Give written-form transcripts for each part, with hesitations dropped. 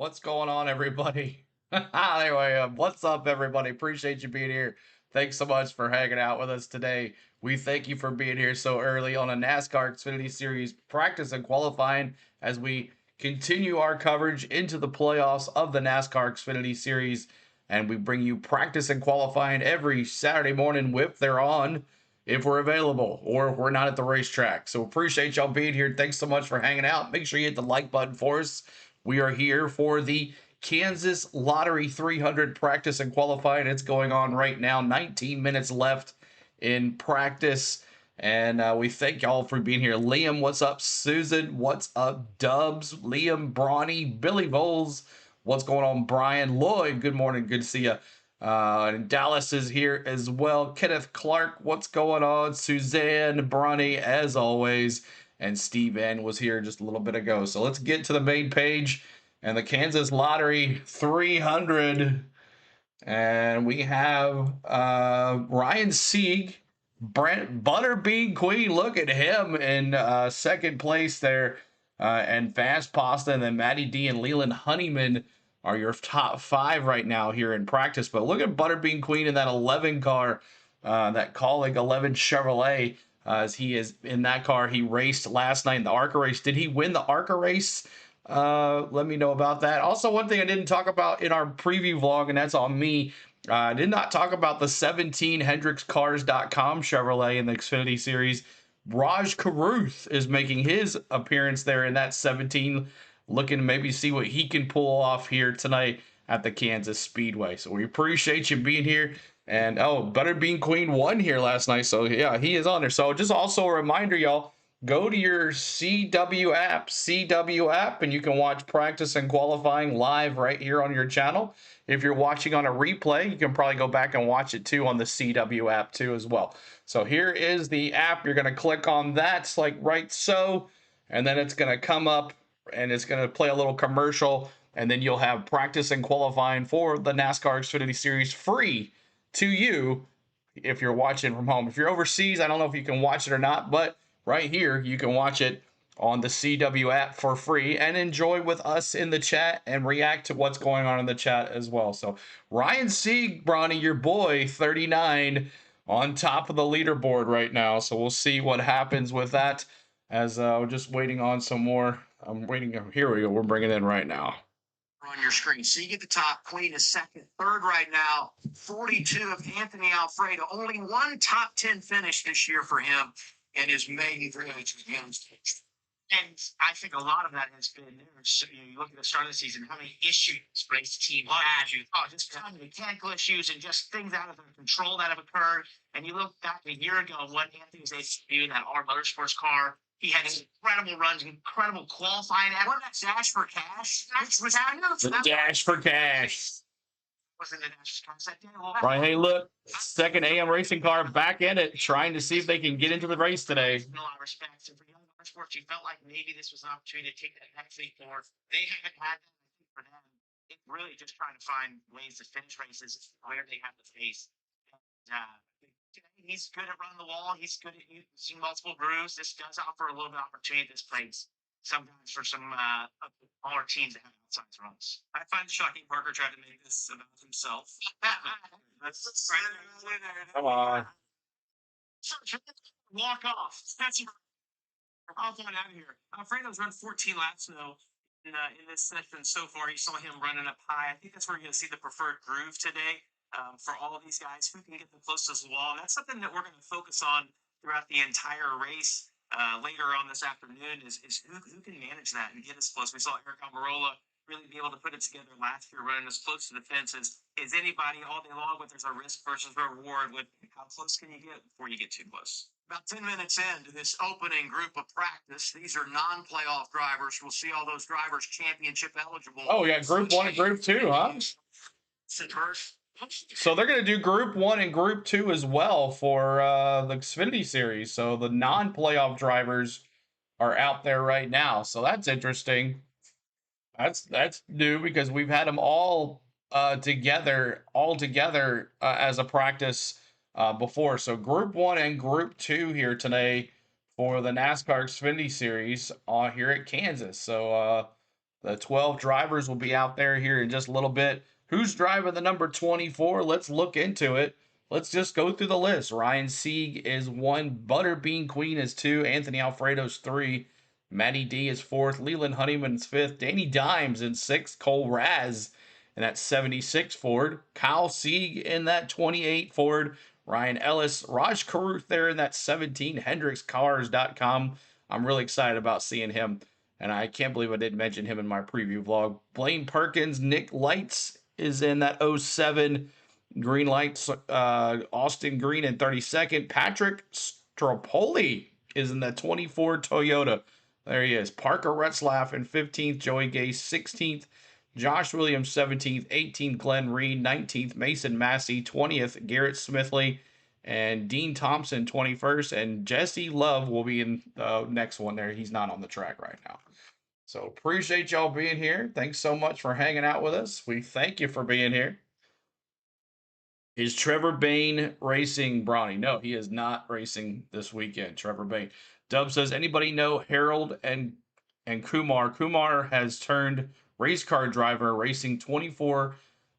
What's going on, everybody? Anyway, what's up, everybody? Appreciate you being here. Thanks so much for hanging out with us today. We thank you for being here so early on a NASCAR Xfinity Series practice and qualifying as we continue our coverage into the playoffs of the NASCAR Xfinity Series. And we bring you practice and qualifying every Saturday morning if they're on, if we're available, or if we're not at the racetrack. So appreciate y'all being here. Thanks so much for hanging out. Make sure you hit the like button for us. We are here for the Kansas Lottery 300 practice and qualifying. It's going on right now. 19 minutes left in practice. And we thank y'all for being here. Liam, what's up? Susan, what's up? Dubs, Liam, Bronny, Billy Voles, what's going on? Brian, Lloyd, good morning. Good to see you. And Dallas is here as well. Kenneth Clark, what's going on? Suzanne, Bronny, as always. And Steve N was here just a little bit ago. So let's get to the main page and the Kansas Lottery 300. And we have Ryan Sieg, Brent Butterbean Queen. Look at him in second place there. And Fast Pasta, and then Matty D and Leland Honeyman are your top five right now here in practice. But look at Butterbean Queen in that 11 car, that Colleague 11 Chevrolet. As he is in that car, he raced last night in the ARCA race. Did he win the ARCA race? Let me know about that. Also, one thing I didn't talk about in our preview vlog, and that's on me. I did not talk about the 17 HendricksCars.com Chevrolet in the Xfinity Series. Raj Karuth is making his appearance there in that 17, looking to maybe see what he can pull off here tonight at the Kansas Speedway. So we appreciate you being here. And Butterbean Queen won here last night, so yeah, he is on there. So just also a reminder, y'all, go to your CW app, and you can watch practice and qualifying live right here on your channel. If you're watching on a replay, you can probably go back and watch it too on the CW app too as well. So here is the app. You're going to click on that, like right so, and then it's going to come up and it's going to play a little commercial, and then you'll have practice and qualifying for the NASCAR Xfinity Series free to you if you're watching from home. If you're overseas, I don't know if you can watch it or not, but right here you can watch it on the CW app for free and enjoy with us in the chat and react to what's going on in the chat as well. So Ryan Sieg, Bronny, your boy, 39 on top of the leaderboard right now. So we'll see what happens with that, as we're just waiting on some more. I'm waiting. Here we go. We're bringing it in right now on your screen. So you get the top. Queen is second. Third right now, 42 of Anthony Alfredo. Only one top 10 finish this year for him in his maiden voyage against. And I think a lot of that has been there. So you look at the start of the season, how many issues race team had. Oh, just kind of mechanical issues and just things out of their control that have occurred. And you look back a year ago, what Anthony was able to do in that R Motorsports car. He had incredible runs, incredible qualifying. And what that Dash for Cash? The Dash for Cash. Was in the Dash for Cash that day. Right, hey, look, second AM racing car back in it, trying to see if they can get into the race today. In a lot of respects, and for young motorsports, you felt like maybe this was an opportunity to take that next leap forward. They haven't had that. I think for them, it's really just trying to find ways to finish races where they have the pace. He's good at running the wall. He's good at using multiple grooves. This does offer a little bit of opportunity at this place sometimes for some smaller teams that have outside runs. I find shocking Parker tried to make this about himself. That's right. Come on. Walk off. That's I'll point out of here. Alfredo's run 14 laps now in this session so far. You saw him running up high. I think that's where you're going to see the preferred groove today. For all of these guys who can get the closest to the wall. And that's something that we're going to focus on throughout the entire race later on this afternoon is who can manage that and get as close. We saw Eric Almirola really be able to put it together last year, running as close to the fence as anybody all day long, but there's a risk versus reward with how close can you get before you get too close. About 10 minutes into this opening group of practice, these are non-playoff drivers. We'll see all those drivers championship eligible. Oh, yeah, Group 1 and Group 2, huh? So they're going to do Group 1 and Group 2 as well for the Xfinity Series. So the non-playoff drivers are out there right now. So that's interesting. That's new because we've had them all together as a practice before. So Group 1 and Group 2 here today for the NASCAR Xfinity Series here at Kansas. So The 12 drivers will be out there here in just a little bit. Who's driving the number 24? Let's look into it. Let's just go through the list. Ryan Sieg is 1, Butterbean Queen is 2, Anthony Alfredo's 3, Matty D is 4th, Leland Honeyman's 5th, Danny Dimes in 6th, Cole Raz in that 76 Ford, Kyle Sieg in that 28 Ford, Ryan Ellis, Raj Karuth there in that 17, HendricksCars.com. I'm really excited about seeing him. And I can't believe I didn't mention him in my preview vlog. Blaine Perkins, Nick Lights is in that 07 Green Lights. Austin Green in 32nd. Patrick Stropoli is in the 24 Toyota. There he is. Parker Retzlaff in 15th. Joey Gay 16th. Josh Williams 17th. 18th. Glenn Reed 19th. Mason Massey 20th. Garrett Smithley and Dean Thompson 21st. And Jesse Love will be in the next one there. He's not on the track right now. So appreciate y'all being here. Thanks so much for hanging out with us. We thank you for being here. Is Trevor Bayne racing Bronny? No, he is not racing this weekend. Trevor Bayne. Dub says, anybody know Harold and Kumar? Kumar has turned race car driver, racing 24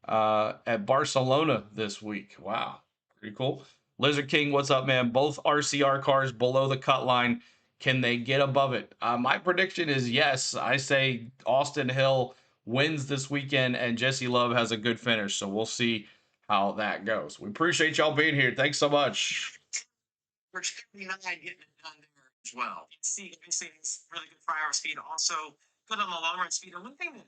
at Barcelona this week. Wow, pretty cool. Lizard King, what's up, man? Both RCR cars below the cut line. Can they get above it? My prediction is yes. I say Austin Hill wins this weekend and Jesse Love has a good finish. So we'll see how that goes. We appreciate y'all being here. Thanks so much. There's 39 getting it done there as well. You can see, obviously, it's really good 5-hour speed. Also, good on the long run speed. And one thing that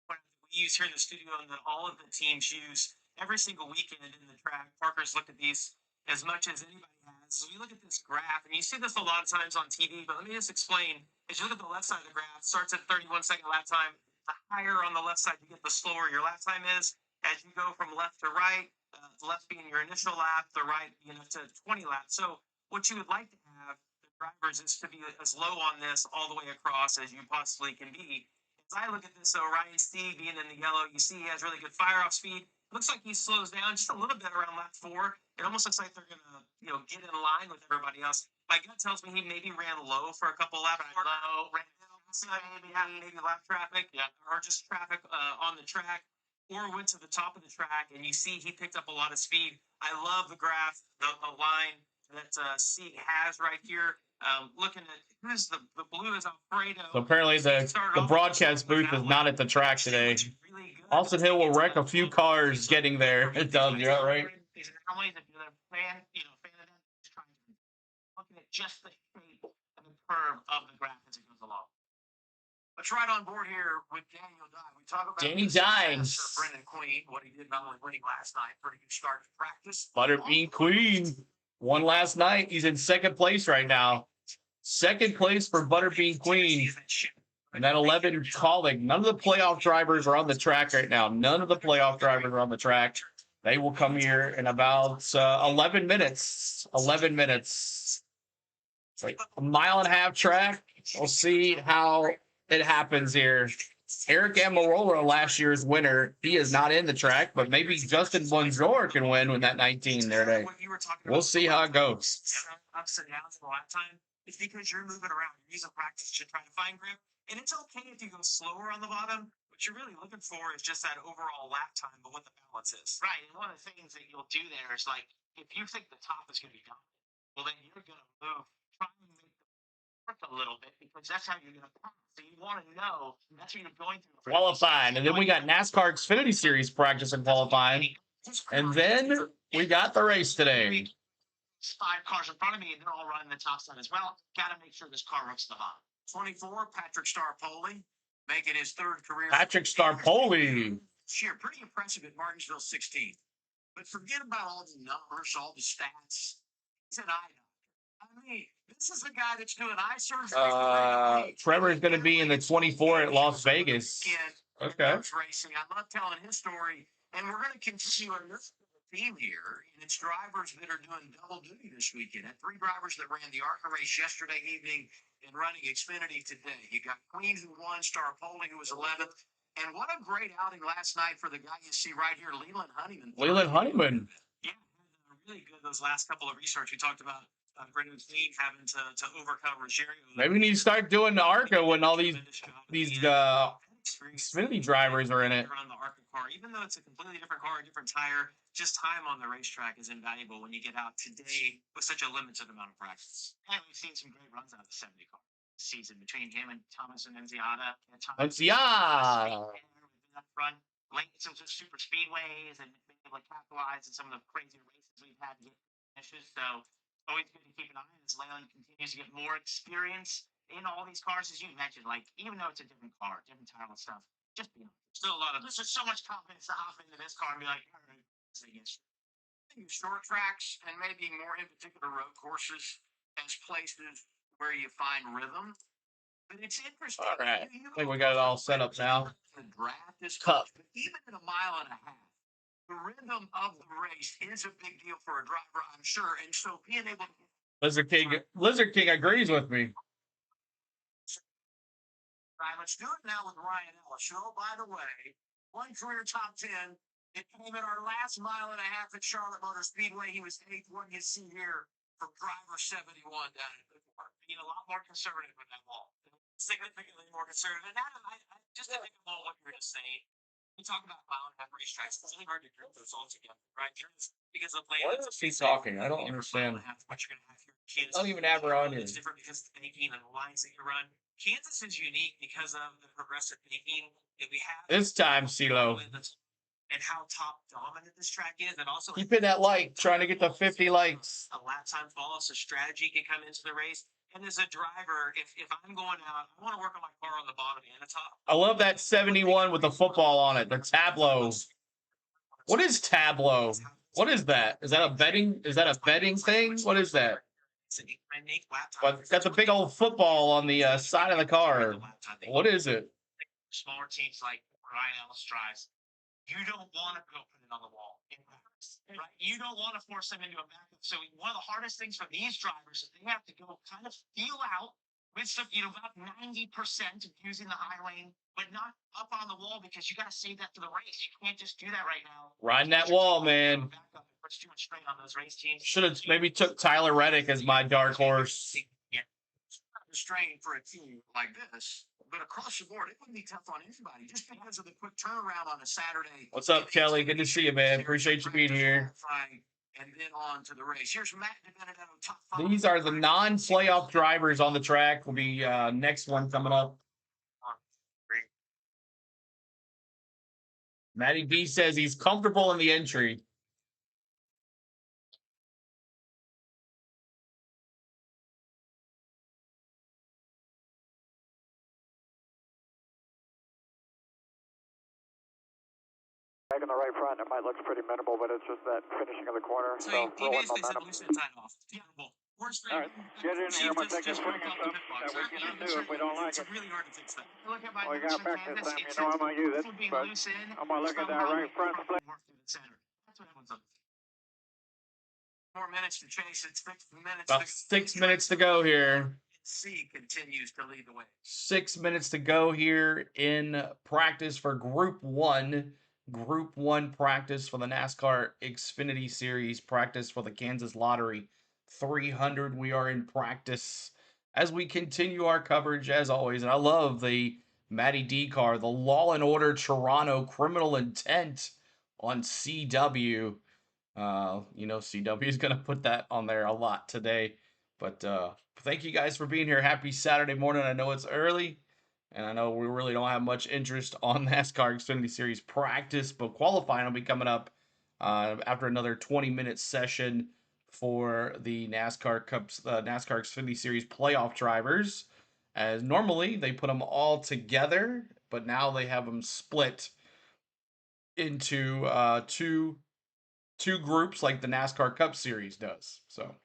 we use here in the studio and that all of the teams use every single weekend in the track, Parker's looked at these as much as anybody has. So we look at this graph, and you see this a lot of times on TV, but let me just explain. As you look at the left side of the graph, starts at 31-second lap time. The higher on the left side you get, the slower your lap time is. As you go from left to right, the left being your initial lap, the right being up to 20 laps. So what you would like to have the drivers is to be as low on this all the way across as you possibly can be. As I look at this, so Ryan Steele being in the yellow, you see he has really good fire-off speed. Looks like he slows down just a little bit around lap 4. It almost looks like they're going to, get in line with everybody else. My gut tells me he maybe ran low for a couple laps. Low, ran maybe lap traffic, or just traffic on the track, or went to the top of the track, and you see he picked up a lot of speed. I love the graph, the line that Sieg has right here. Looking at who's the blue is Alfredo. So apparently the broadcast booth is not at the track today. Austin Hill will wreck a few cars getting there. It does, you're right. Looking at just the shape and the curve of the graph as it goes along. Let's ride on board here with Daniel Dye. We talk about Danny Dimes. Brendan Queen, what he did not only winning last night, pretty good start to practice. Butterbean Queen won last night. He's in second place right now. Second place for Butterbean Queen. And that 11 calling. None of the playoff drivers are on the track right now. None of the playoff drivers are on the track. They will come here in about 11 minutes. 11 minutes. It's like a mile and a half track. We'll see how it happens here. Eric Amarola, last year's winner, he is not in the track, but maybe Justin Bonjour can win with that 19 there today. We'll see how it goes. Ups and downs in the lap time. It's because you're moving around. You're using Practoce to try to find grip. And it's okay if you go slower on the bottom. What you're really looking for is just that overall lap time, but what the balance is. Right. And one of the things that you'll do there is like, if you think the top is going to be dominant, well, then you're going to move, try and make the work a little bit because that's how you're going to pass. So you want to know that's what you're going through. Qualifying. And then we got NASCAR Xfinity Series practice and qualifying. And then we got the race today. 5 cars in front of me, and they're all running the top side as well. Got to make sure this car runs the bottom. 24, Patrick Starpoli, making his 3rd career. Patrick Starpoli. Sure, pretty impressive at Martinsville 16. But forget about all the numbers, all the stats. He's an eye doctor. I mean, this is the guy that's doing eye surgery. Trevor is going to be in the 24 at Las Vegas. Okay. Racing. I love telling his story, and we're going to continue on this theme here, and it's drivers that are doing double duty this weekend. And 3 drivers that ran the ARCA race yesterday evening and running Xfinity today. You got Queen, who won, Starpoli, who was 11th. And what a great outing last night for the guy you see right here, Leland Honeyman. Leland Honeyman. Yeah, really good those last couple of restarts. We talked about Brendan Queen having to overcome Ruggiero. Maybe we need to start doing the ARCA when all these experience. Xfinity drivers are in it. Around the ARCA car, even though it's a completely different car, a different tire, just time on the racetrack is invaluable when you get out today with such a limited amount of practice. And we've seen some great runs out of the 70 car season between him and Thomas and Enziata. Enziata up front, late some super speedways and being able to capitalize on some of the crazy races we've had to get finishes. So always good to keep an eye on as Leyland continues to get more experience in all these cars, as you mentioned. Like, even though it's a different car, different tile and stuff, just be honest. Still a lot of there's just so much confidence to hop into this car and be like, all right, say yes. Short tracks and maybe more in particular road courses as places where you find rhythm. But it's interesting. All right. I think we got it all set up now. The draft is Cup. but even in a mile and a half, the rhythm of the race is a big deal for a driver, I'm sure. And so being able to Lizard King agrees with me. Right, let's do it now with Ryan Ellis. Oh, by the way, one career top 10. It came in our last mile and a half at Charlotte Motor Speedway. He was 8th, one you see here from driver 71 down at Goodmore. Being a lot more conservative with that wall. Significantly more conservative. And I just to think about what you were just saying. We talk about mile and a half racetracks. It's really hard to group those all together, right? Because of What is he talking? I don't understand. What you're going to have here. Kansas, I don't even have her on here. It's different because of the baking and the lines that you run. Kansas is unique because of the progressive baking that we have. This time, CeeLo. And how top dominant this track is, and also keep in that like, trying to get the 50 likes. A lap time fall, so strategy can come into the race. And as a driver, if I'm going out, I want to work on my car on the bottom and the top. I love that 71 with the football on it. The tableau. What is tableau? What is that? Is that a betting? Is that a betting thing? What is that? But it's got the big old football on the side of the car. What is it? Smaller teams like Ryan Ellis drives. You don't want to go put it on the wall in practice, right? You don't want to force them into a backup. So one of the hardest things for these drivers is they have to go kind of feel out with stuff, about 90% of using the high lane, but not up on the wall because you got to save that for the race. You can't just do that right now. Riding that wall, man. Should have maybe took Tyler Reddick as my dark horse. Yeah. Strain for a team like this. But across the board, it wouldn't be tough on anybody just because of the quick turnaround on a Saturday. What's up, Kelly? Good to see you, man. Appreciate you being here. And then on to the race. Here's Matt DiBenedetto, top 5. These are the non-playoff drivers on the track. Will be next one coming up. Matty B says he's comfortable in the entry. Back in the right front, it might look pretty minimal, but it's just that finishing of the corner. So he basically said loosen the time off. Terrible. All right, get in here. I'm going to take a swing and stuff that we can undo if we don't like it. It's really hard to fix that. Look at my we got back this time. You know I'm going to use it, but I'm going to look at that right front split. That's what everyone's up. 4 minutes to chase. It's 6 minutes. About 6 minutes to go here. C continues to lead the way. 6 minutes to go here in practice for Group 1. Group 1 practice for the NASCAR Xfinity Series. Practice for the Kansas Lottery 300. We are in practice as we continue our coverage as always. And I love the Matty D car, the Law and Order Toronto Criminal Intent on CW. CW is going to put that on there a lot today. But thank you guys for being here. Happy Saturday morning. I know it's early, and I know we really don't have much interest on NASCAR Xfinity Series practice, but qualifying will be coming up after another 20-minute session for the NASCAR Xfinity Series playoff drivers. As normally, they put them all together, but now they have them split into two groups like the NASCAR Cup Series does. So,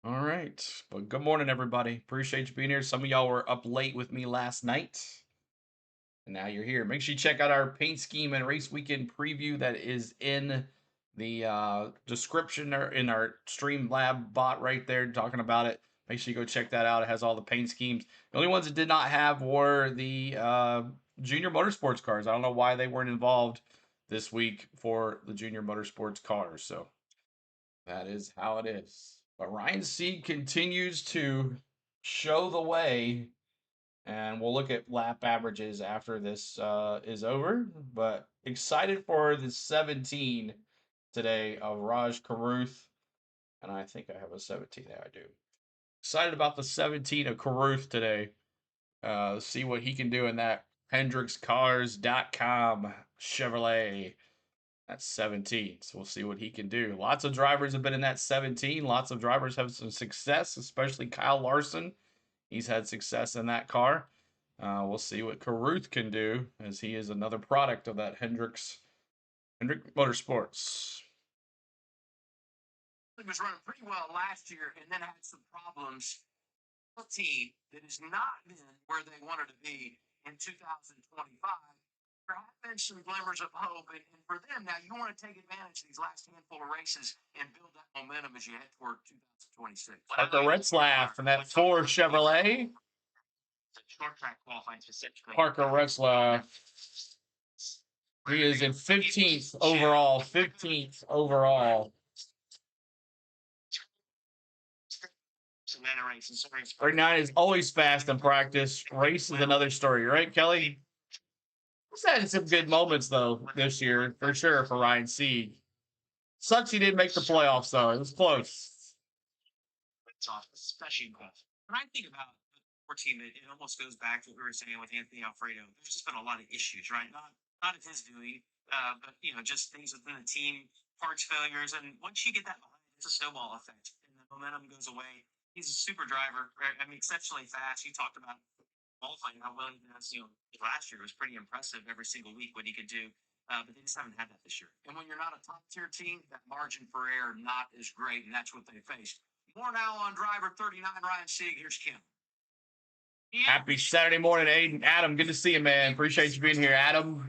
all right. But good morning, everybody. Appreciate you being here. Some of y'all were up late with me last night, and now you're here. Make sure you check out our paint scheme and race weekend preview that is in the description or in our Streamlab bot right there talking about it. Make sure you go check that out. It has all the paint schemes. The only ones it did not have were the Junior Motorsports cars. I don't know why they weren't involved this week for the Junior Motorsports cars. So that is how it is. But Ryan Sieg continues to show the way And we'll look at lap averages after this is over. But excited for the 17 today of Raj Caruth. And I think I have a 17 there. I do. Excited about the 17 of Caruth today. See what he can do in that HendricksCars.com Chevrolet. That's 17. So we'll see what he can do. Lots of drivers have been in that 17. Lots of drivers have some success, especially Kyle Larson. He's had success in that car. We'll see what Caruth can do, as he is another product of that Hendrick Motorsports. He was running pretty well last year and then had some problems. A team that has not been where they wanted to be in 2025. There have been some glimmers of hope, and for them now, you want to take advantage of these last handful of races and build that momentum as you head toward 2026. Parker Retzlaff and that Ford Chevrolet. Short track qualifying specifically. Parker Retzlaff. He is in 15th overall. 15th overall. 39 is always fast in practice. Race is another story, right, Kelly? He's had some good moments, though, this year, for sure, for Ryan Sieg. Sucks he didn't make the playoffs, though. It was close. It's off, especially in golf. When I think about the core team, it almost goes back to what we were saying with Anthony Alfredo. There's just been a lot of issues, right? Not of his doing, but just things within the team, parts failures, and once you get that behind, it's a snowball effect, and the momentum goes away. He's a super driver, right? I mean, exceptionally fast. You talked about qualifying, how well he does. Last year was pretty impressive every single week what he could do. But they just haven't had that this year. And when you're not a top tier team, that margin for error not as great, and that's what they faced. More now on driver 39, Ryan Sieg. Here's Kim. Yeah. Happy Saturday morning, Aiden. Adam, good to see you, man. Appreciate you being here, Adam.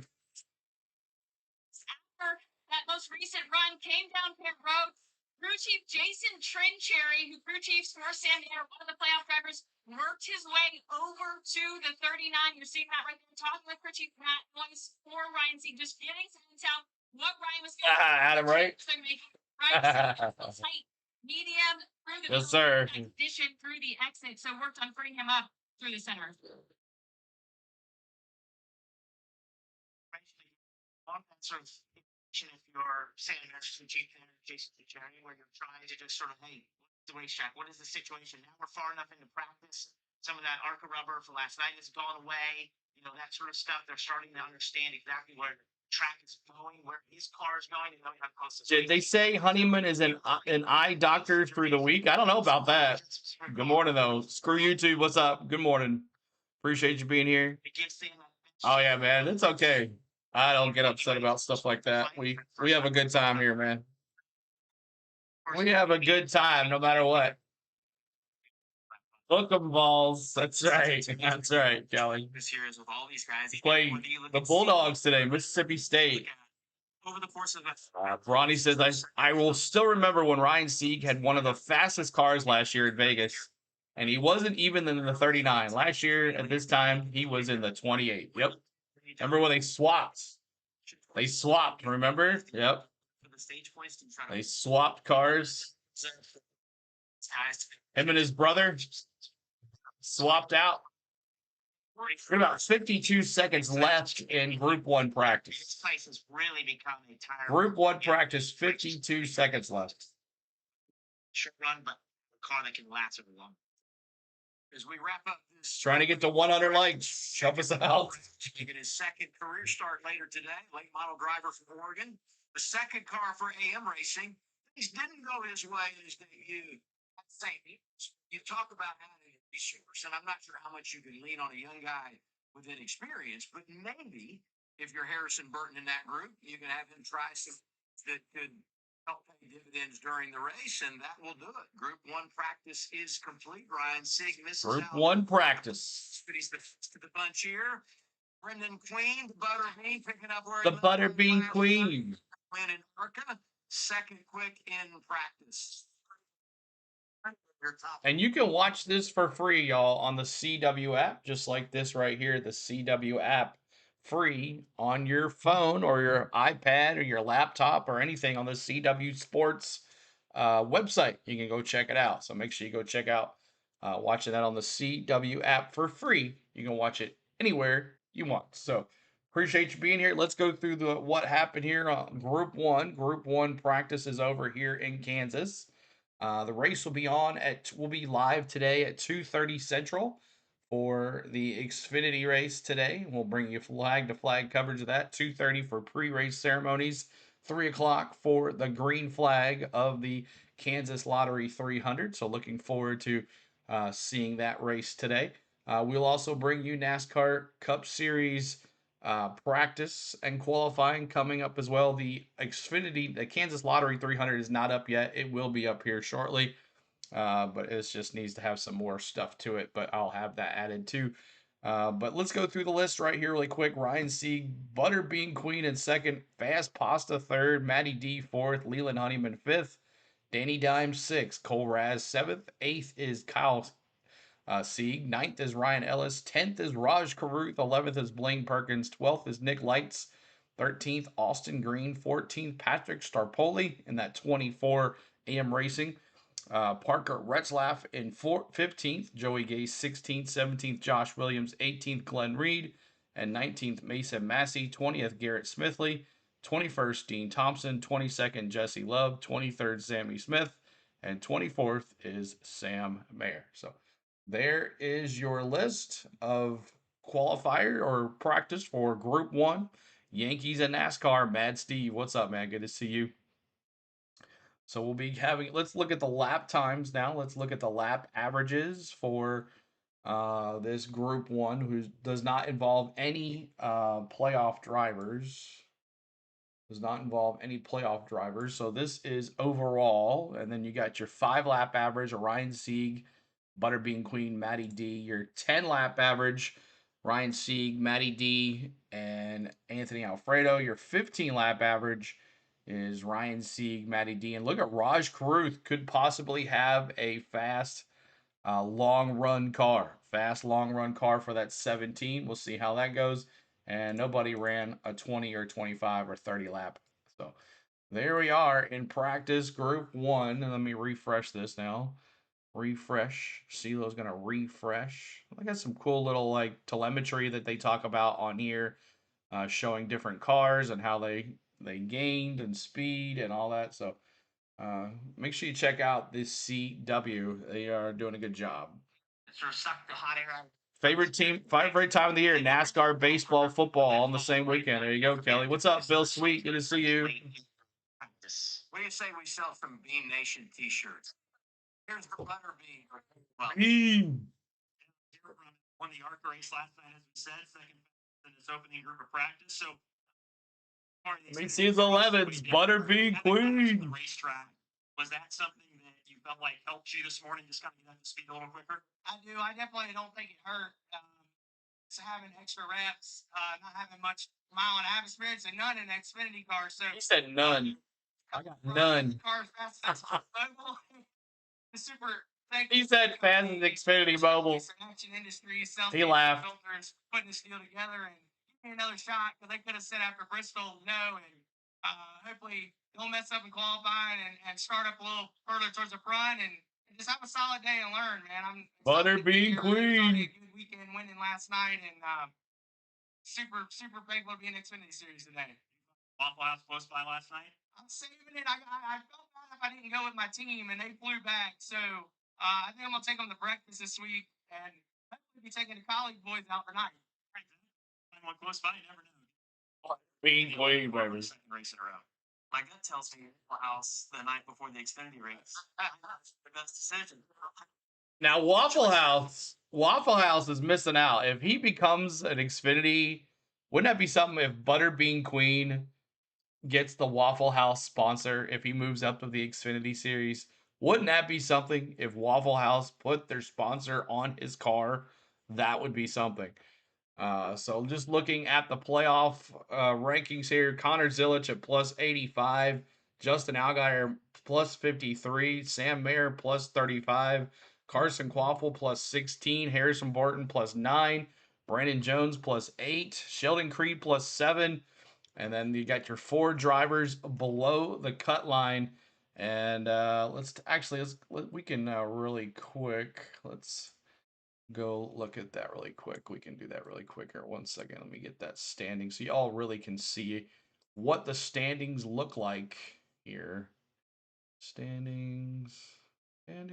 After that most recent run, came down pit road. Crew chief Jason Trincherry, who crew chiefs for Sandier, one of the playoff drivers, worked his way over to the 39. You're seeing that right there, talking with crew chief Matt Noyce for Ryan Sieg, just getting to tell what Ryan was going to do. Adam, right? Tight, medium, through the yes, sir. Position through the exit, so worked on freeing him up through the center. Sort of if you're saying that's the Chief Jason Trincherry, where you're trying to just sort of, hey, what's the racetrack? What is the situation? Now we're far enough into practice. Some of that ARCA rubber for last night has gone away. That sort of stuff. They're starting to understand exactly where the track is going, where his car is going. How close Did they say Honeyman is an eye doctor through the week? I don't know about that. Good morning, though. Screw YouTube. What's up? Good morning. Appreciate you being here. Oh, yeah, man. It's okay. I don't get upset about stuff like that. We have a good time here, man. We have a good time no matter what. Look 'em balls. That's right. That's right, Kelly. This year is with all these guys. Play the Bulldogs today, Mississippi State. Over the course of Bronny says, I will still remember when Ryan Sieg had one of the fastest cars last year at Vegas. And he wasn't even in the 39. Last year, at this time, he was in the 28. Yep. Remember when they swapped? They swapped, remember? Yep. They swapped cars. Him and his brother swapped out. About 52 seconds left in Group 1 practice. This place has really become a tire. Group 1 practice, 52 seconds left. Short run, but a car that can last over long. As we wrap up this, trying to get to 100 likes. Help us out. He get his second career start later today. Late model driver from Oregon. The second car for AM Racing. Things didn't go his way in his debut at St. Peter's. You talk about having a resource, and I'm not sure how much you can lean on a young guy with inexperience, but maybe if you're Harrison Burton in that group, you can have him try some that could help pay dividends during the race, and that will do it. Group 1 practice is complete. Ryan Sieg misses Group out. 1 practice. But he's the first of the bunch here. Brendan Queen, the Butterbean, picking up where The Butterbean Queen. Win in ARCA. Second quick in practice. And you can watch this for free, y'all, on the CW app, just like this right here, the CW app. Free on your phone or your iPad or your laptop or anything on the CW Sports website. You can go check it out. So make sure you go check out watching that on the CW app for free You can watch it anywhere you want. So appreciate you being here. Let's go through what happened here on Group 1. Group 1 practice is over here in Kansas. The race will be live today at 2:30 Central for the Xfinity race today. We'll bring you flag to flag coverage of that. 2:30 for pre-race ceremonies. 3 o'clock for the green flag of the Kansas Lottery 300. So looking forward to seeing that race today. We'll also bring you NASCAR Cup Series practice and qualifying coming up as well. The Kansas Lottery 300 is not up yet. It will be up here shortly, but it just needs to have some more stuff to it. But I'll have that added too. But let's go through the list right here really quick. Ryan Sieg, Butterbean Queen in second, Fast Pasta third, Matty D fourth, Leland Honeyman fifth, Danny Dimes sixth, Cole Raz seventh, eighth is Kyle Sieg. Ninth is Ryan Ellis. 10th is Raj Karuth. 11th is Blaine Perkins. 12th is Nick Lights. 13th, Austin Green. 14th, Patrick Starpoli in that 24 AM Racing. Parker Retzlaff in 15th. Joey Gay 16th. 17th, Josh Williams. 18th, Glenn Reed. And 19th, Mason Massey. 20th, Garrett Smithley. 21st, Dean Thompson. 22nd, Jesse Love. 23rd, Sammy Smith. And 24th is Sam Mayer. So there is your list of qualifier or practice for Group 1. Yankees and NASCAR. Mad Steve, what's up, man? Good to see you. So we'll be let's look at the lap times now. Let's look at the lap averages for this Group 1, who does not involve any playoff drivers. Does not involve any playoff drivers. So this is overall, and then you got your 5-lap average, Ryan Sieg, Butterbean Queen, Matty D. Your 10-lap average, Ryan Sieg, Matty D, and Anthony Alfredo. Your 15-lap average is Ryan Sieg, Matty D. And look at Raj Karuth could possibly have a fast long run car. Fast long run car for that 17. We'll see how that goes. And nobody ran a 20 or 25 or 30 lap. So there we are in practice Group 1. And let me refresh this now. Refresh. CeeLo's gonna refresh. I got some cool little like telemetry that they talk about on here, showing different cars and how they gained and speed and all that. So make sure you check out this CW. They are doing a good job. Sort of suck the hot air out. Favorite time of the year: NASCAR, baseball, football on the same weekend. There you go, Kelly. What's up, Bill Sweet? Good to see you. What do you say we sell some Bean Nation T-shirts? Here's the Butterbean. Well, won the ARC race last night, as we said, second in his opening group of practice. So, Season 11's Butterbean Queen. The racetrack, was that something that you felt like helped you this morning, just kind of get up to speed a little quicker? I do. I definitely don't think it hurt. Just having extra reps, not having much mile and a half experience, and none in the Xfinity car. So He said none. I got none. Car fast as mobile. Super. He said fast as Xfinity Mobile. Action Industries. He laughed. Filters, putting this deal together and give me another shot, because they could have said after Bristol no, and hopefully don't mess up in qualifying and start up a little further towards the front and just have a solid day and learn, man. I'm Butterbean Queen. A good weekend winning last night, and super thankful to be in Xfinity Series today. Waffle House close by last night. I'm saving it. I felt bad if I didn't go with my team, and they flew back. So I think I'm gonna take them to breakfast this week, and hopefully be taking the college boys out tonight. One close by, you never know. Bean Queen, baby. Second race in a row. my gut tells me Waffle House the night before the Xfinity race. The best decision. Now Waffle House is missing out. If he becomes an Xfinity, wouldn't that be something if Butterbean Queen gets the Waffle House sponsor if he moves up to the Xfinity series? Wouldn't that be something if Waffle House put their sponsor on his car? That would be something. So just looking at the playoff rankings here, Connor Zillich at plus 85, Justin Allgaier plus 53, Sam Mayer plus 35, Carson Quaffle plus 16, Harrison Barton plus 9, Brandon Jones plus 8, Sheldon Creed plus 7, and then you got your 4 drivers below the cut line. And we can really quick, let's go look at that really quick. We can do that really quick here. 1 second. Let me get that standing so y'all really can see what the standings look like here. Standings. There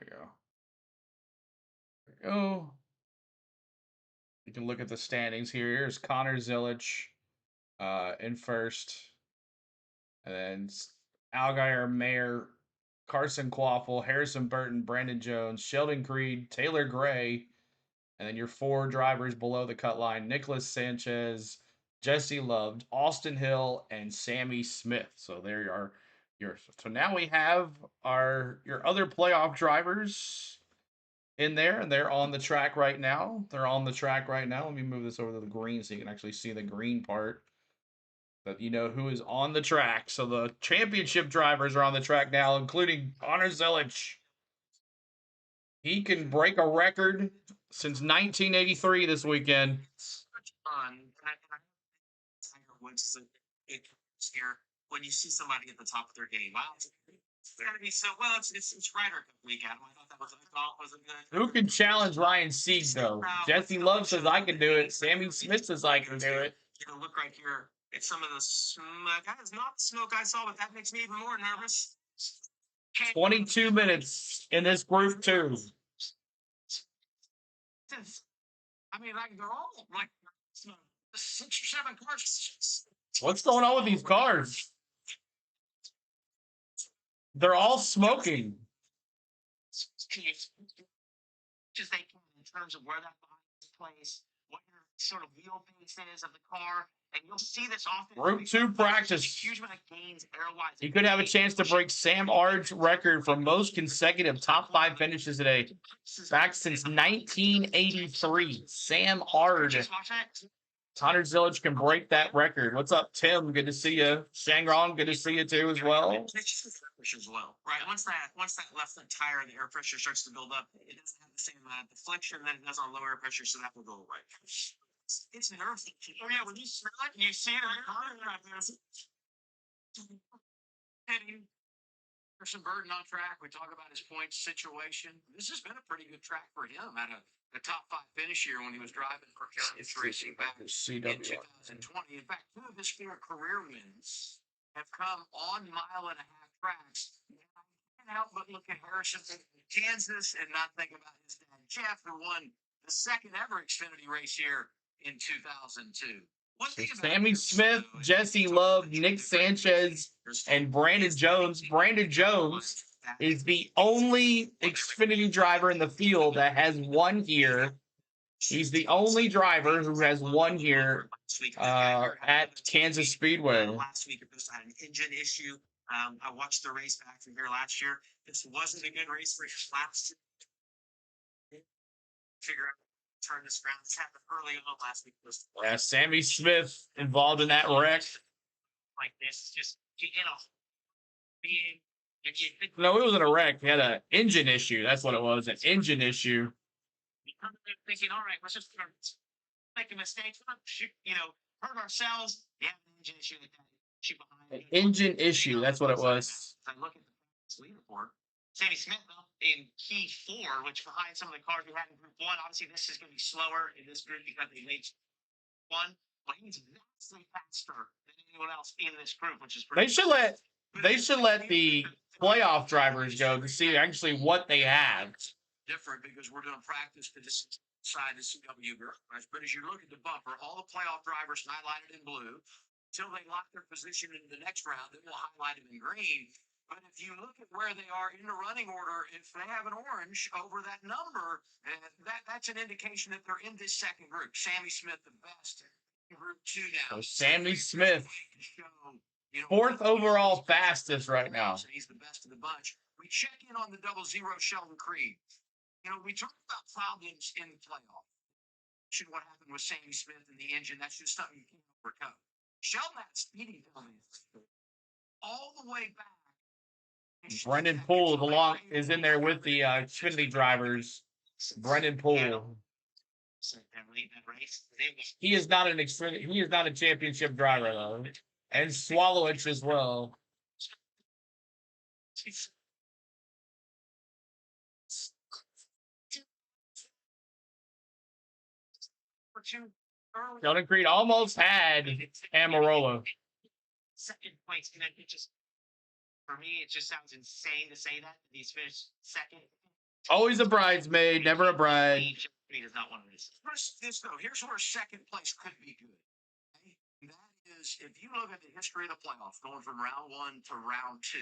we go. There we go. You can look at the standings here. Here's Connor Zilich in first. And then Algier Mayer, Carson Quaffle, Harrison Burton, Brandon Jones, Sheldon Creed, Taylor Gray. And then your 4 drivers below the cut line, Nicholas Sanchez, Jesse Loved, Austin Hill, and Sammy Smith. So there are yours. So now we have your other playoff drivers in there, and they're on the track right now. Let me move this over to the green so you can actually see the green part. That you know who is on the track. So the championship drivers are on the track now, including Connor Zilich. He can break a record since 1983 this weekend. Fun. Tiger Woods here when you see somebody at the top of their game. Wow, it's gotta be so well. It's Ryder Cup week, Adam. I thought that was a good. Who can challenge Ryan Sieg though? Jesse Love says I can do it. Sammy Smith says I can do it. You know, look right here at some of the smoke. That is not the smoke I saw, but that makes me even more nervous. 22 minutes in this group 2. I mean, like they're all like 6 or 7 cars. What's going on with these cars? They're all smoking. Just they can in terms of where that body is placed, what your sort of wheelbase is of the car, and you'll see this often. Group 2 practice. Huge amount of gains air-wise. He could have a chance to break Sam Ard's record for most consecutive top 5 finishes today. Back since 1983. Sam Ard. Just watch that. Connor Zilich can break that record. What's up, Tim? Good to see you. Shangron, good to see you too as well. Air pressure as well, right? Once that left front tire, the air pressure starts to build up. It doesn't have the same deflection that it does on lower air pressure, so that will go away. It's nerve. Oh yeah, when you smell it, you see it in your car. Harrison Burton on track. We talk about his points situation. This has been a pretty good track for him. Had a top 5 finish here when he was driving for Kansas Racing back in 2020. In fact, 2 of his 4 career wins have come on mile-and-a-half tracks. I can't help but look at Harrison in Kansas and not think about his dad, Jeff, who won the 2nd ever Xfinity race here in 2002. Sammy Smith, Jesse Love, Nick Sanchez, and Brandon Jones. Brandon Jones is the only Xfinity driver in the field that has won here. He's the only driver who has won here at Kansas Speedway. Last week, it was had an engine issue. I watched the race back from here last year. This wasn't a good race for his last year. Figure out. Turn this around. This happened early on last week. Yeah, Sammy Smith involved in that wreck. Like this, just No, it wasn't a wreck. He had an engine issue. That's what it was. An engine issue. Thinking, all right, let's just make a mistake. Hurt ourselves. Yeah, an engine issue. An engine issue. That's what it was. I look at the leaderboard. Sammy Smith, though, in key 4, which behind some of the cars we had in Group 1, obviously this is going to be slower in this group because they made 1, but he's vastly faster than anyone else in this group, which is pretty. They should let the playoff drivers go to see actually what they have. Different because we're doing practice to this side of CW garage, but as you look at the bumper, all the playoff drivers highlighted in blue until they lock their position into the next round. Then we'll highlight them in green. But if you look at where they are in the running order, if they have an orange over that number, that's an indication that they're in this second group. Sammy Smith, the best in Group 2 now. So Sammy Smith, 4th overall fastest right now. He's the best of the bunch. We check in on the 00 Sheldon Creed. We talked about problems in the playoff. What happened with Sammy Smith and the engine, that's just something you can't overcome. Sheldon had speeding penalties all the way back. Brendan Poole is in there with the Xfinity drivers. Brendan Poole. He is not an Xfinity. He is not a championship driver though, and Swallowich as well. 2 early. Sheldon Creed almost had Amarola. Second place, and it just, for me, it just sounds insane to say that he's finished second. Always a bridesmaid, never a bride. He does not want to miss. First, this though, here's where second place could be good. Okay? That is, if you look at the history of the playoffs, going from round 1 to round 2,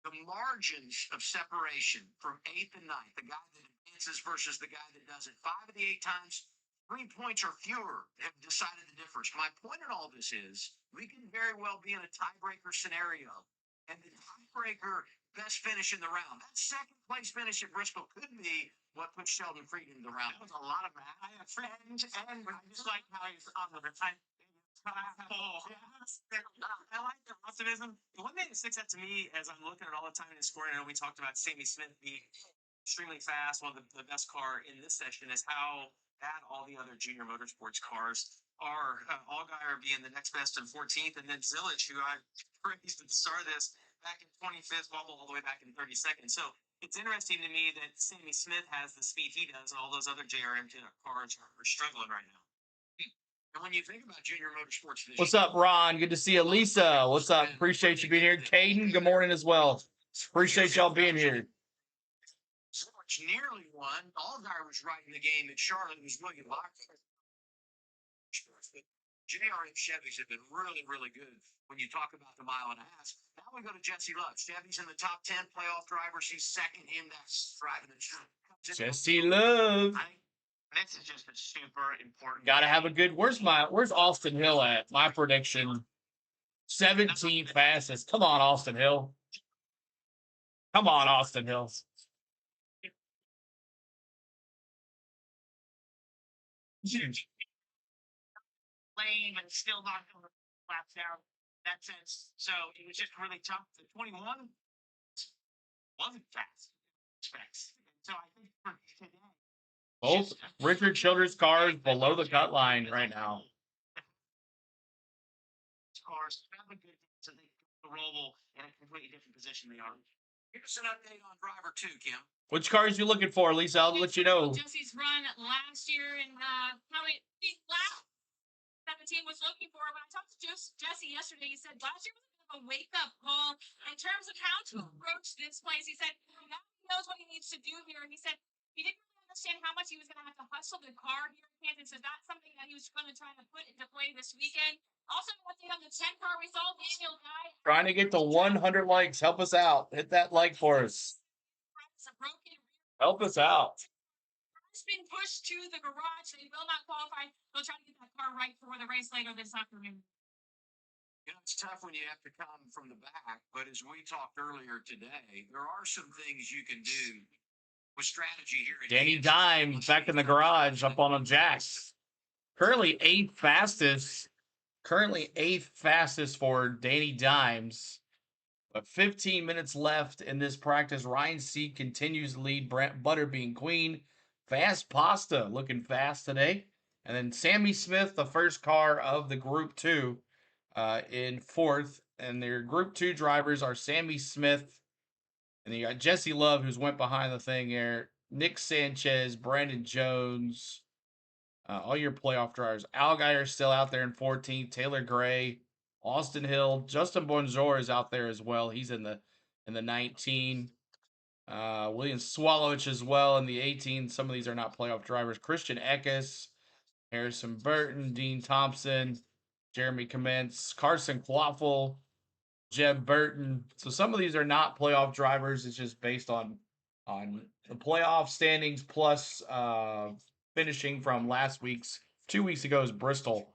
the margins of separation from 8th and 9th, the guy that advances versus the guy that doesn't, 5 of the 8 times, 3 points or fewer have decided the difference. My point in all this is we can very well be in a tiebreaker scenario, and the tiebreaker best finish in the round. That second place finish at Bristol could be what puts Sheldon Creed in the round. That was a lot of math. I have friends, and I just like how he's on the time. I like the optimism. The one thing that sticks out to me as I'm looking at all the time in his scoring, I know we talked about Sammy Smith being extremely fast, one of the best car in this session, is how bad all the other junior motorsports cars are. Allgaier being the next best in 14th, and then Zilich, who I praised at the start of this, back in 25th, wobbled all the way back in 32nd. So it's interesting to me that Sammy Smith has the speed he does, and all those other JRM cars are struggling right now. And when you think about junior motorsports this What's up, Ron? Good to see you. Lisa, what's up? Appreciate you being here. Caden, good morning as well. Appreciate y'all being here. Zilich nearly won. Allgaier was right in the game at Charlotte. It was William Lockwood. JRM Chevys have been really, really good when you talk about the mile and a half. Now we go to Jesse Love. Chevy's in the top 10 playoff drivers. He's second in that driving the Jesse Love. This is just a super important. Gotta have a good. Where's Austin Hill at? My prediction. 17th fastest. Come on, Austin Hill. Come on, Austin Hill. Lane, but still not going to laps down in that sense. So it was just really tough. The 21 wasn't fast. So I think for today, Both Richard Childress cars below the cut line right now. Cars have a good so they the roll in a completely different position they are. Here's an update on driver 2, Kim. Which cars you looking for, Lisa? I'll let you know. Jesse's run last year and probably last 17 was looking for. When I talked to Jesse yesterday, he said last year was a bit of a wake-up call in terms of how to approach this place. He said now he knows what he needs to do here. He said he didn't really understand how much he was going to have to hustle the car here in Kansas. So that's something that he was going to try to put into play this weekend. Also, on the 10 car, we saw Daniel Guy Trying to get to 100 likes. Help us out. Hit that like for us. Help us out. It's been pushed to the garage, so he will not qualify. They'll try to get that car right for the race later this afternoon. You know, it's tough when you have to come from the back, but as we talked earlier today, there are some things you can do with strategy here. Danny Dimes back in the garage up on a jacks. Currently eighth fastest for Danny Dimes. But 15 minutes left in this practice. Ryan Seat continues to lead. Brent Butterbean Queen. Fast Pasta looking fast today. And then Sammy Smith, the first car of the Group 2 in fourth. And their Group 2 drivers are Sammy Smith. And then you got Jesse Love, who's went behind the thing there. Nick Sanchez, Brandon Jones. All your playoff drivers. Allgaier still out there in 14th. Taylor Gray. Austin Hill, Justin Bonjour is out there as well. He's in the 19. William Swallowich as well in the 18. Some of these are not playoff drivers. Christian Eckes, Harrison Burton, Dean Thompson, Jeremy Commence, Carson Quaffle, Jeb Burton. So some of these are not playoff drivers. It's just based on the playoff standings plus finishing from 2 weeks ago's Bristol.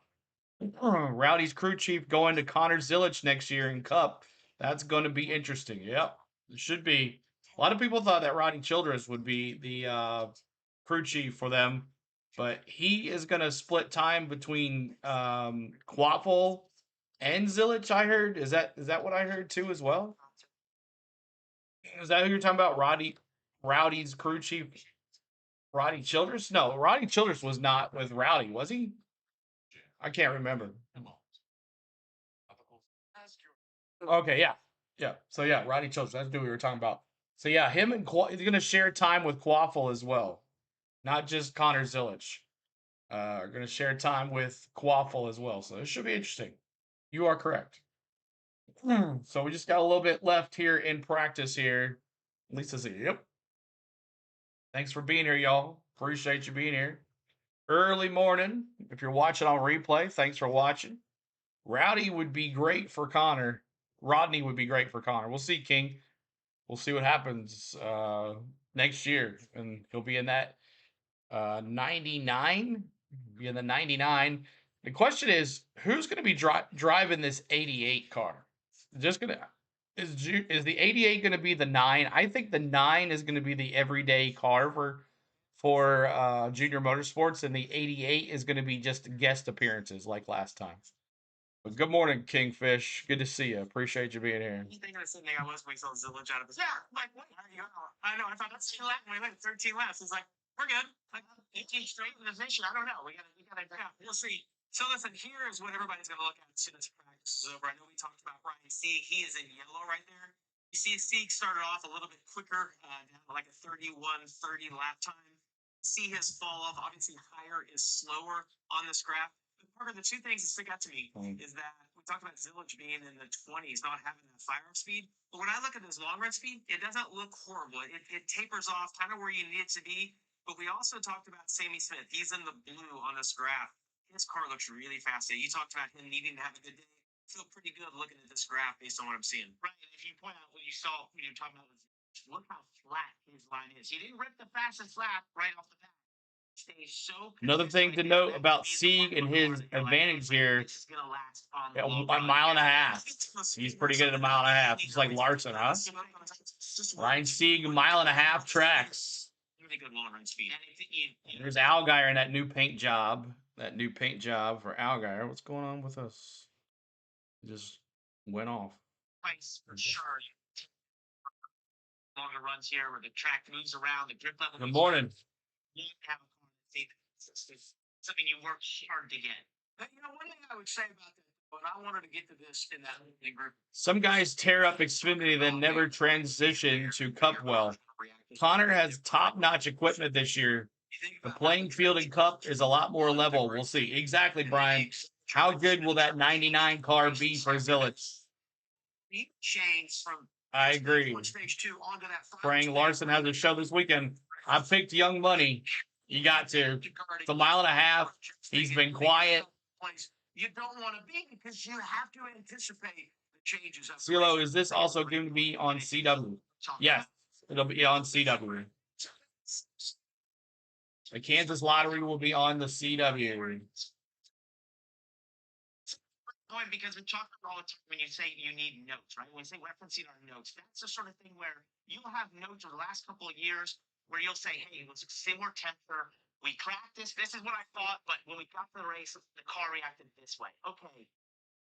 Rowdy's crew chief going to Connor Zilich next year in Cup. That's going to be interesting. Yep, it should be. A lot of people thought that Rodney Childress would be the crew chief for them, but he is going to split time between Quaffle and Zilich. I heard. Is that what I heard too as well? Is that who you're talking about? Rowdy's crew chief, Rodney Childress? No, Rodney Childress was not with Rowdy, was he? I can't remember. Okay, yeah. So yeah, Rodney Childress. That's who we were talking about. So yeah, him and he's gonna share time with Quaffle as well, not just Connor Zilich. are going to share time with Quaffle as well. So it should be interesting. You are correct. So we just got a little bit left here in practice here. Lisa said, yep. Thanks for being here, y'all. Appreciate you being here. Early morning. If you're watching on replay, thanks for watching. Rowdy would be great for Connor. Rodney would be great for Connor. We'll see, King. We'll see what happens next year. And he'll be in that 99. Be in the 99. The question is, who's going to be driving this 88 car? Just gonna is the 88 going to be the 9? I think the 9 is going to be the everyday car for Junior Motorsports, and the 88 is going to be just guest appearances like last time. But good morning, Kingfish. Good to see you. Appreciate you being here. You think of the same thing I was when we saw Zillage out of this? Yeah, like, what? I know. I thought that's 2 laps. We went 13 laps. It's like, we're good. Like, 18 straight in this nation. I don't know. We gotta, yeah, we'll see. So listen, here is what everybody's gonna look at as soon as practice is over. I know we talked about Ryan Sieg. He is in yellow right there. You see Sieg started off a little bit quicker, down to like a 31-30 lap time. See his fall off. Obviously, higher is slower on this graph. But Parker, the 2 things that stick out to me is that we talked about Zillage being in the 20s, not having that fire speed. But when I look at his long run speed, it doesn't look horrible. It tapers off kind of where you need it to be. But we also talked about Sammy Smith. He's in the blue on this graph. His car looks really fast. You talked about him needing to have a good day. I feel pretty good looking at this graph based on what I'm seeing. Right. And if you point out what you saw when you were talking about, look how flat his line is. He didn't rip the fastest lap right off the bat. Stays so. Another thing to note about Sieg and his advantage here, a mile and a half. He's pretty good at a mile and a half. Just like Larson, huh? Ryan Sieg, a mile and a half tracks. Really good long run speed. There's Allgaier in that new paint job. That new paint job for Allgaier. What's going on with us? It just went off. Price for sure. Longer runs here where the track moves around, the grip level. Good morning. You have a car that's something you work hard to get. But, one thing I would say about that, but I wanted to get to this in that opening group. Some guys tear up Xfinity, then never transition to Cup well. Connor has top-notch equipment this year. The playing field in Cup is a lot more level. We'll see. Exactly, Brian. How good will that 99 car be for Zillage? I agree. Praying Larson has a show this weekend. I picked Young Money. You got to. It's a mile and a half. He's been quiet. You don't want to be because you have to anticipate the changes. CeeLo, is this also going to be on CW? Yes, it'll be on CW. The Kansas Lottery will be on the CW. Because we talk about all the time when you say you need notes, right? When we say referencing our notes, that's the sort of thing where you'll have notes over the last couple of years where you'll say, hey, it was a similar temper. We practiced. This is what I thought, but when we got to the race, the car reacted this way. Okay,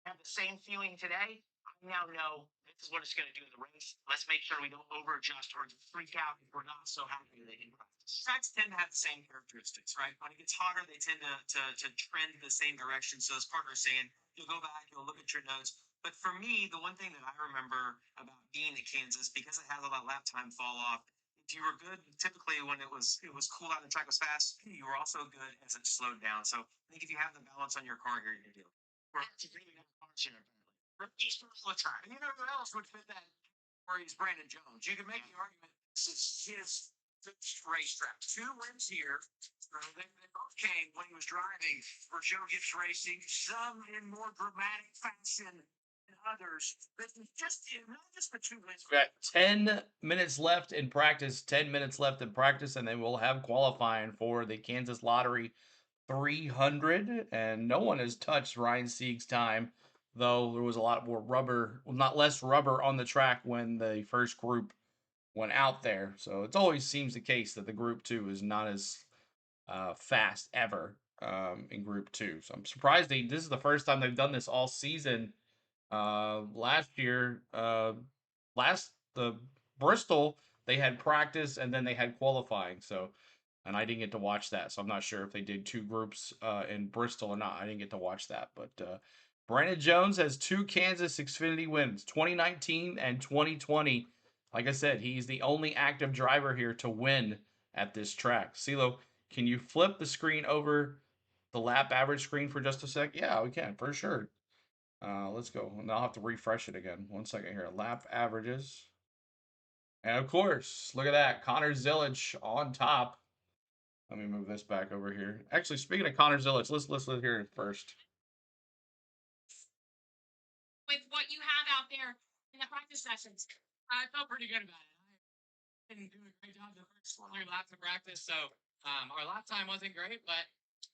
I have the same feeling today. I now know this is what it's going to do in the race. Let's make sure we don't over-adjust or freak out if we're not so happy that in practice. Tracks tend to have the same characteristics, right? When it gets hotter, they tend to trend the same direction. So as Parker's saying, you'll go back, you'll look at your notes. But for me, the one thing that I remember about being at Kansas, because it has all that lap time fall off, if you were good, typically when it was cool out and the track was fast, you were also good as it slowed down. So I think if you have the balance on your car here, you're good. It's really not cars here, apparently. Just all the time. And you know who else would fit that? Or he's Brandon Jones. You can make the argument this is his racetrack. 2 wins here. They both came when he was driving for Joe Gibbs Racing, some in more dramatic fashion than others. But just not just the 2 wins. We've got 10 minutes left in practice, 10 minutes left in practice, and then we'll have qualifying for the Kansas Lottery 300. And no one has touched Ryan Sieg's time, though there was a lot more rubber, well, not less rubber on the track when the first group went out there. So it always seems the case that the Group 2 is not as fast ever in Group 2. So I'm surprised this is the first time they've done this all season. Last year, the Bristol, they had practice and then they had qualifying. So, and I didn't get to watch that. So I'm not sure if they did 2 groups in Bristol or not. I didn't get to watch that. But Brandon Jones has 2 Kansas Xfinity wins, 2019 and 2020. Like I said, he's the only active driver here to win at this track. CeeLo, can you flip the screen over the lap average screen for just a sec? Yeah, we can, for sure. Let's go. And I'll have to refresh it again. 1 second here. Lap averages. And of course, look at that. Connor Zilic on top. Let me move this back over here. Actually, speaking of Connor Zilic, let's look here first. With what you have out there in the practice sessions. I felt pretty good about it. I didn't do a great job the first 3 laps of practice, so our lap time wasn't great, but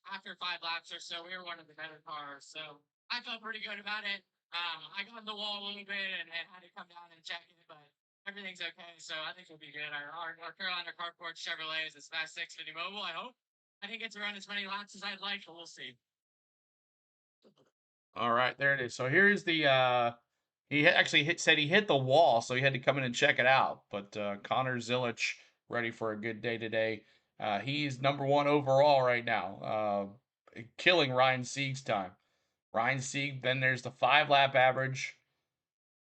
after 5 laps or so, we were one of the better cars. So I felt pretty good about it. I got in the wall a little bit and had to come down and check it, but everything's okay. So I think we'll be good. Our Carolina Carport Chevrolet is a fast 650 mobile, I hope. I didn't get to run as many laps as I'd like, but we'll see. All right, there it is. So here's the he actually said he hit the wall, so he had to come in and check it out. But Connor Zilic ready for a good day today. He's #1 overall right now, killing Ryan Sieg's time. Ryan Sieg, then there's the 5-lap average.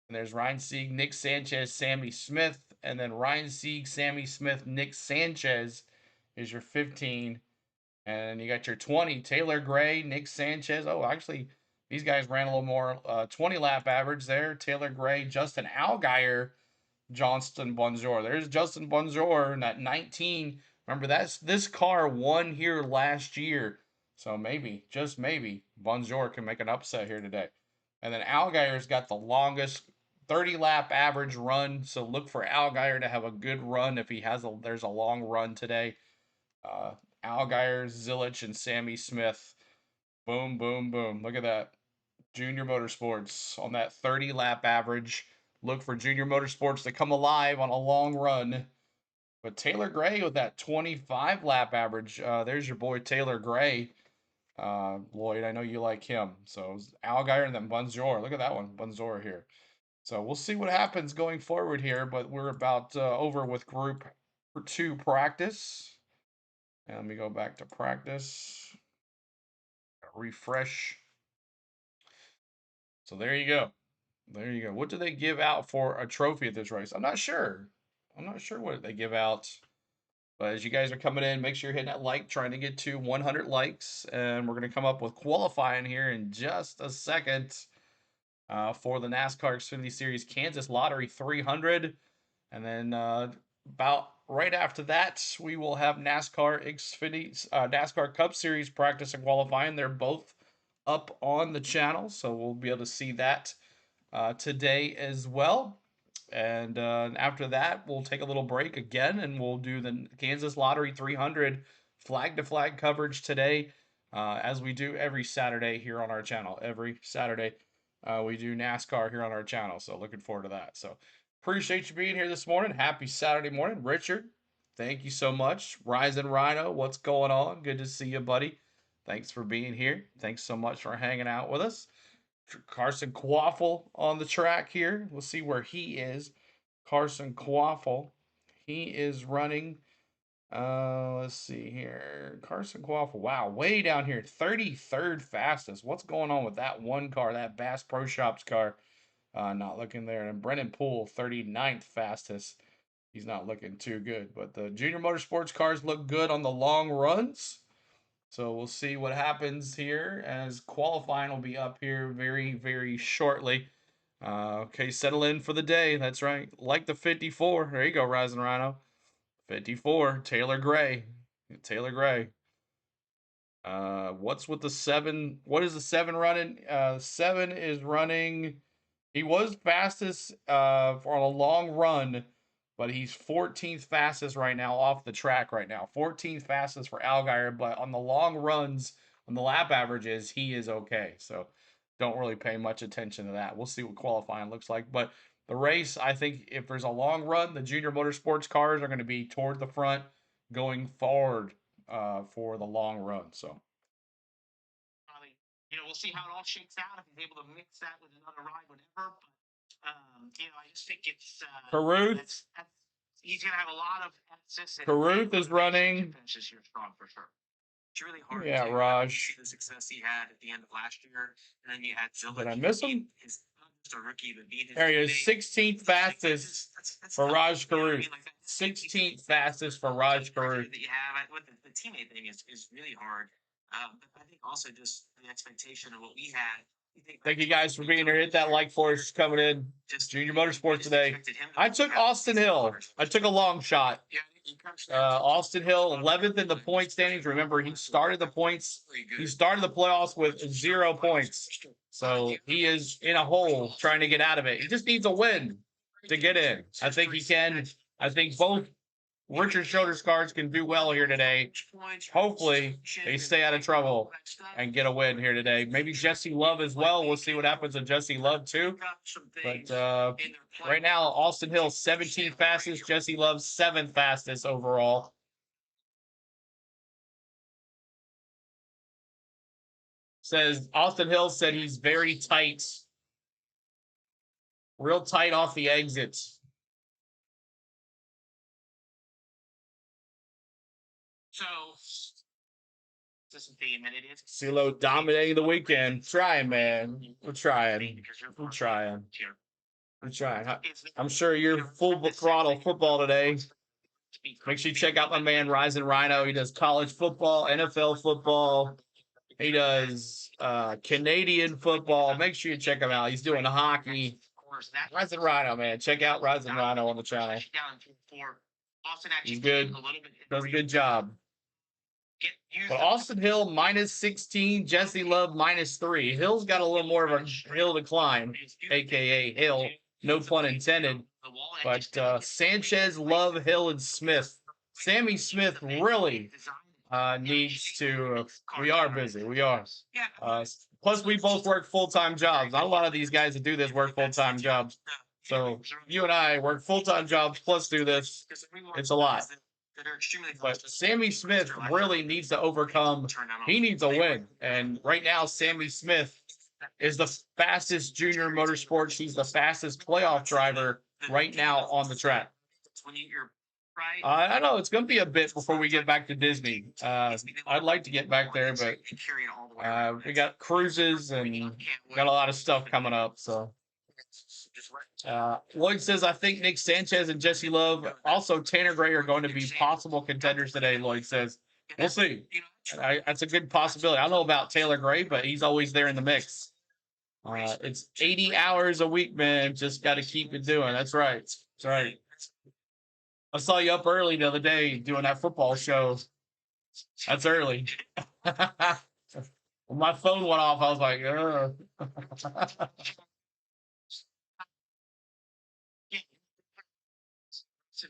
And there's Ryan Sieg, Nick Sanchez, Sammy Smith, and then Ryan Sieg, Sammy Smith, Nick Sanchez is your 15. And you got your 20, Taylor Gray, Nick Sanchez. Oh, actually, these guys ran a little more. 20-lap average there. Taylor Gray, Justin Allgaier, Johnston Bonjour. There's Justin Bonjour in that 19. Remember, this car won here last year. So maybe, just maybe, Bonjour can make an upset here today. And then Allgaier's got the longest 30-lap average run. So look for Allgaier to have a good run if there's a long run today. Allgaier, Zilic, and Sammy Smith. Boom, boom, boom. Look at that. Junior Motorsports on that 30-lap average. Look for Junior Motorsports to come alive on a long run. But Taylor Gray with that 25-lap average. There's your boy Taylor Gray. Lloyd, I know you like him. So Allgaier and then Bonjour. Look at that one. Bonjour here. So we'll see what happens going forward here. But we're about over with Group 2 practice. And let me go back to practice. Refresh. So there you go. There you go. What do they give out for a trophy at this race? I'm not sure. I'm not sure what they give out. But as you guys are coming in, make sure you're hitting that like, trying to get to 100 likes. And we're going to come up with qualifying here in just a second for the NASCAR Xfinity Series Kansas Lottery 300. And then about right after that, we will have NASCAR Xfinity, NASCAR Cup Series practice and qualifying. They're both up on the channel, so we'll be able to see that today as well. And after that, we'll take a little break again, and we'll do the Kansas Lottery 300 flag-to-flag coverage today, as we do every Saturday here on our channel. Every Saturday, we do NASCAR here on our channel, so looking forward to that. So appreciate you being here this morning. Happy Saturday morning. Richard, thank you so much. Ryzen Rhino, what's going on? Good to see you, buddy. Thanks for being here. Thanks so much for hanging out with us. Carson Quaffle on the track here. We'll see where he is. Carson Quaffle. He is running. Let's see here. Carson Quaffle. Wow, way down here. 33rd fastest. What's going on with that one car, that Bass Pro Shops car? Not looking there. And Brennan Poole, 39th fastest. He's not looking too good. But the Junior Motorsports cars look good on the long runs. So we'll see what happens here as qualifying will be up here very, very shortly. Okay, settle in for the day. That's right. Like the 54. There you go, Rising Rhino. 54. Taylor Gray. Taylor Gray. What's with the 7? What is the 7 running? 7 is running. He was fastest for a long run, but he's 14th fastest right now off the track right now. 14th fastest for Allgaier, but on the long runs, on the lap averages, he is okay. So don't really pay much attention to that. We'll see what qualifying looks like. But the race, I think if there's a long run, the Junior Motorsports cars are going to be toward the front going forward for the long run. So we'll see how it all shakes out. If he's able to mix that with another ride, whatever. But I just think it's Caruth. He's gonna have a lot of emphasis. Caruth is running. Finishes here strong for sure. It's really hard. Yeah, Raj. See the success he had at the end of last year, and then you had Zilic. Did I miss him? His just a rookie, but being his there he is, 16th fastest for Raj Caruth. 16th fastest for Raj Caruth. That you have with the teammate thing is really hard. But I think also just the expectation of what we had. Thank you guys for being here. Hit that like for us coming in. Junior Motorsports today. I took Austin Hill. I took a long shot. Austin Hill, 11th in the point standings. Remember, he started the points. He started the playoffs with 0 points. So he is in a hole trying to get out of it. He just needs a win to get in. I think he can. I think both Richard Schroeder's cars can do well here today. Hopefully, they stay out of trouble and get a win here today. Maybe Jesse Love as well. We'll see what happens with Jesse Love, too. But right now, Austin Hill, 17th fastest. Jesse Love, 7th fastest overall. Says Austin Hill said he's very tight. Real tight off the exits. So, this is the theme, and it is CeeLo dominating the weekend. Trying, man. We're trying. We're trying. We're trying. I'm sure you're full throttle football today. Make sure you check out my man, Rising Rhino. He does college football, NFL football. He does Canadian football. Make sure you check him out. He's doing hockey. Rising Rhino, man. Check out Rising Rhino on the channel. He's good. Does a good job. But Austin Hill, minus 16. Jesse Love, -3. Hill's got a little more of a hill to climb, a.k.a. Hill. No pun intended. But Sanchez, Love, Hill, and Smith. Sammy Smith really needs to. We are busy. We are. Plus, we both work full-time jobs. Not a lot of these guys that do this work full-time jobs. So you and I work full-time jobs plus do this. It's a lot. But Sammy Smith really needs to overcome. He needs a win. And right now, Sammy Smith is the fastest junior motorsports. He's the fastest playoff driver right now on the track. I know it's going to be a bit before we get back to Disney. I'd like to get back there, but we got cruises and got a lot of stuff coming up. So Lloyd says, I think Nick Sanchez and Jesse Love, also Tanner Gray, are going to be possible contenders today, Lloyd says. We'll see. That's a good possibility. I don't know about Taylor Gray, but he's always there in the mix. It's 80 hours a week, man. Just got to keep it doing. That's right. That's right. I saw you up early the other day doing that football show. That's early. When my phone went off, I was like, ugh.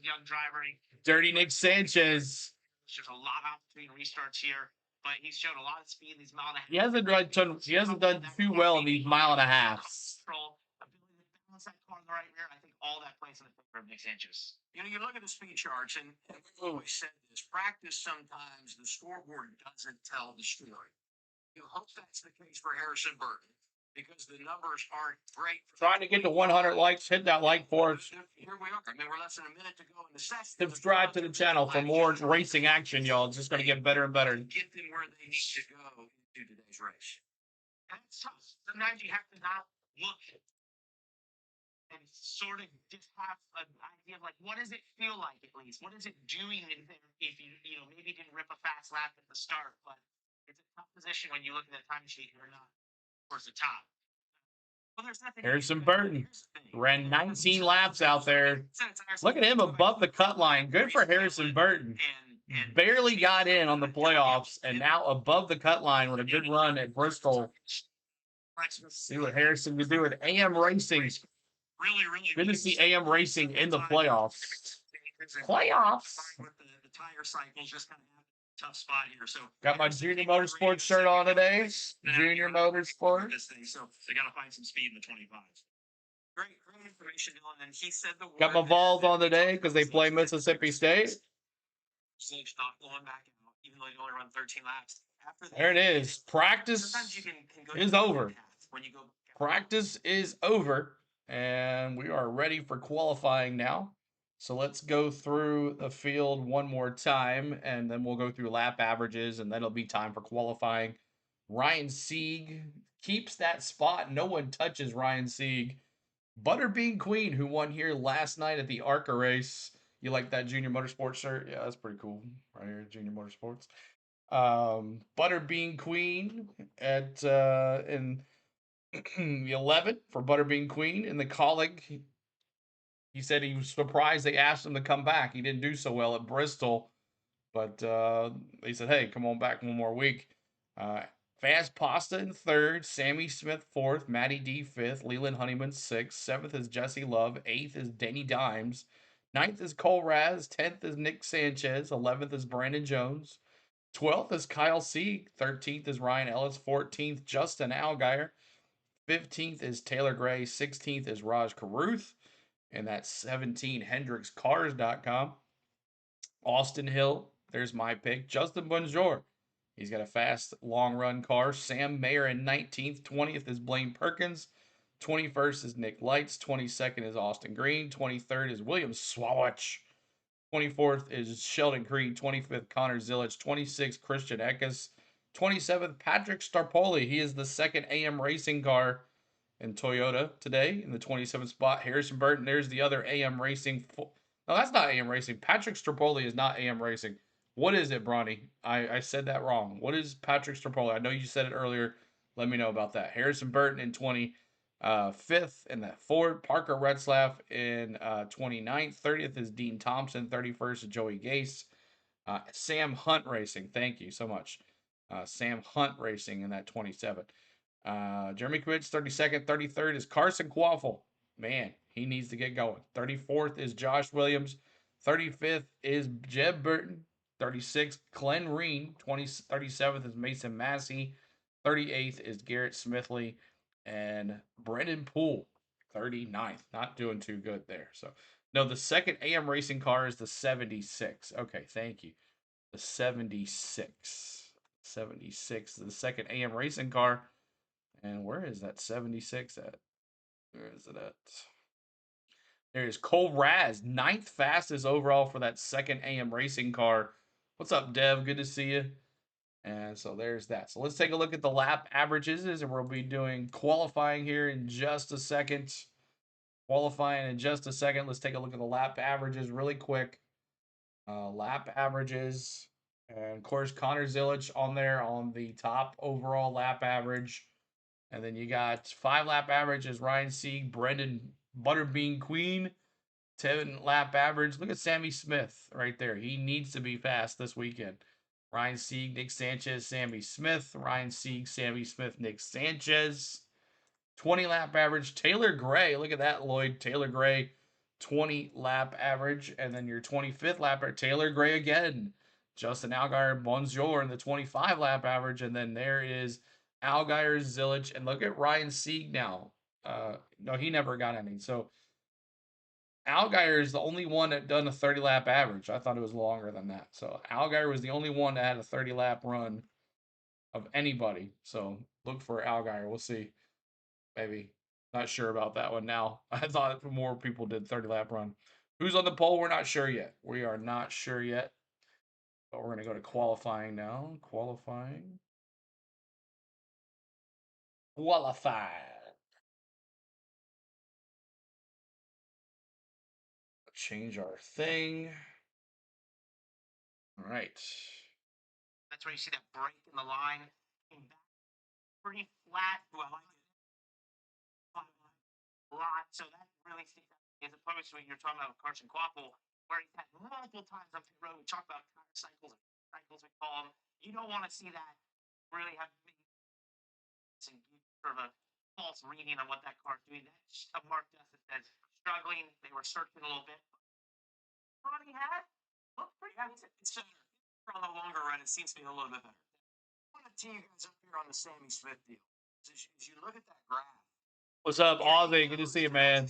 Young driver. Dirty Nick Sanchez. There's a lot of opportunity restarts here, but he's shown a lot of speed in these mile and a half. He hasn't done too well in these mile and a halves. Ability to balance that car in the right rear. I think all that plays in the favor of Nick Sanchez. You know, you look at the speed charts, and we've always said this: practice sometimes the scoreboard doesn't tell the story. You hope that's the case for Harrison Burton, because the numbers aren't great. Trying to get to 100 likes. Hit that like for us. Here we are. I mean, we're less than a minute to go in the session. Subscribe to the channel for more racing action, y'all. It's just going to get better and better. Get them where they need to go into today's race. And it's tough. Sometimes you have to not look and sort of just have an idea of, like, what does it feel like at least? What is it doing in there if you maybe didn't rip a fast lap at the start, but it's a tough position when you look at the time sheet and you're not towards the top. Well, Harrison Burton ran 19 laps out there. Look at him above the cut line. Good for Harrison Burton. Barely got in on the playoffs, and now above the cut line with a good run at Bristol. See what Harrison can do with AM Racing. Really good to see AM Racing in the playoffs. Playoffs. The tire cycles just kind of tough spot here. So got my Junior Motorsports shirt on today. Junior Motorsports. This thing, so they got to find some speed in the 25s. Great information, Dylan. And he said the got my Vols on today because they play Mississippi State. Not going back out, even though you only run 13 laps. There it is. Practice is over. Practice is over, and we are ready for qualifying now. So let's go through the field one more time, and then we'll go through lap averages, and then it'll be time for qualifying. Ryan Sieg keeps that spot. No one touches Ryan Sieg. Butterbean Queen, who won here last night at the ARCA race. You like that Junior Motorsports shirt? Yeah, that's pretty cool. Right here, Junior Motorsports. Butterbean Queen at in 11 for Butterbean Queen in the Colic. He said he was surprised they asked him to come back. He didn't do so well at Bristol, but they said, "Hey, come on back one more week." Uh, Fast Pasta in third, Sammy Smith fourth, Matty D fifth, Leland Honeyman sixth, seventh is Jesse Love, eighth is Denny Dimes, ninth is Cole Raz, 10th is Nick Sanchez, 11th is Brandon Jones, 12th is Kyle Sieg, 13th is Ryan Ellis, 14th Justin Allgaier, 15th is Taylor Gray, 16th is Raj Caruth, and that's 17 HendricksCars.com. Austin Hill, there's my pick. Justin Bonjour, he's got a fast long run car. Sam Mayer in 19th. 20th is Blaine Perkins. 21st is Nick Lights. 22nd is Austin Green. 23rd is William Swalwich. 24th is Sheldon Creed. 25th, Connor Zillich. 26th, Christian Eckes. 27th, Patrick Starpoli. He is the second AM racing car in Toyota today in the 27th spot. Harrison Burton, there's the other AM racing. No, that's not AM racing. Patrick Starpoli is not AM racing. What is it, Bronny? I said that wrong. What is Patrick Starpoli? I know you said it earlier. Let me know about that. Harrison Burton in 25th in that Ford. Parker Retzlaff in 29th. 30th is Dean Thompson. 31st is Joey Gase. Sam Hunt Racing. Thank you so much. Sam Hunt Racing in that 27th. Jeremy Kvitz, 32nd. 33rd is Carson Quaffle. Man, he needs to get going. 34th is Josh Williams. 35th is Jeb Burton. 36th, Glenn Reen. 37th is Mason Massey. 38th is Garrett Smithley. And Brendan Poole, 39th. Not doing too good there. So, no, the second AM racing car is the 76. Okay, thank you. The 76. 76 is the second AM racing car. And where is that 76 at? Where is it at? There's Cole Raz, 9th fastest overall for that second AM racing car. What's up, Dev? Good to see you. And so there's that. So let's take a look at the lap averages, and we'll be doing qualifying here in just a second. Qualifying in just a second. Let's take a look at the lap averages really quick. Lap averages. And of course, Connor Zillich on there on the top overall lap average. And then you got 5 lap average is Ryan Sieg, Brendan Butterbean Queen, 10 lap average. Look at Sammy Smith right there. He needs to be fast this weekend. Ryan Sieg, Nick Sanchez, Sammy Smith. Ryan Sieg, Sammy Smith, Nick Sanchez. 20 lap average, Taylor Gray. Look at that, Lloyd. Taylor Gray, 20 lap average. And then your 25th lap, Taylor Gray again. Justin Allgaier, Bonjour in the 25 lap average. And then there is Allgaier, Zillich. And look at Ryan Sieg now. No, he never got any. So Allgaier is the only one that done a 30 lap average. I thought it was longer than that. So Allgaier was the only one that had a 30 lap run of anybody. So look for Allgaier. We'll see. Maybe. Not sure about that one now. I thought more people did 30 lap run. Who's on the pole? We're not sure yet. We are not sure yet. But we're going to go to qualifying now. Qualifying. Change our thing. All right. That's where you see that break in the line. Came back pretty flat. Well, I like it. A lot. So that really sticks out as opposed to when you're talking about Carson Quaffle, where he's had multiple times on pit road. We talk about tire cycles, we call them. You don't want to see that really have sort of a false reading on what that car's doing. That's a Mark Dustin says struggling. They were searching a little bit. What he had looked pretty good. It's better. On the longer run, it seems to be a little bit better. I want to tee you guys up here on the Sammy Smith deal. As you look at that graph, What's up, Ozzy? Good to see you, man.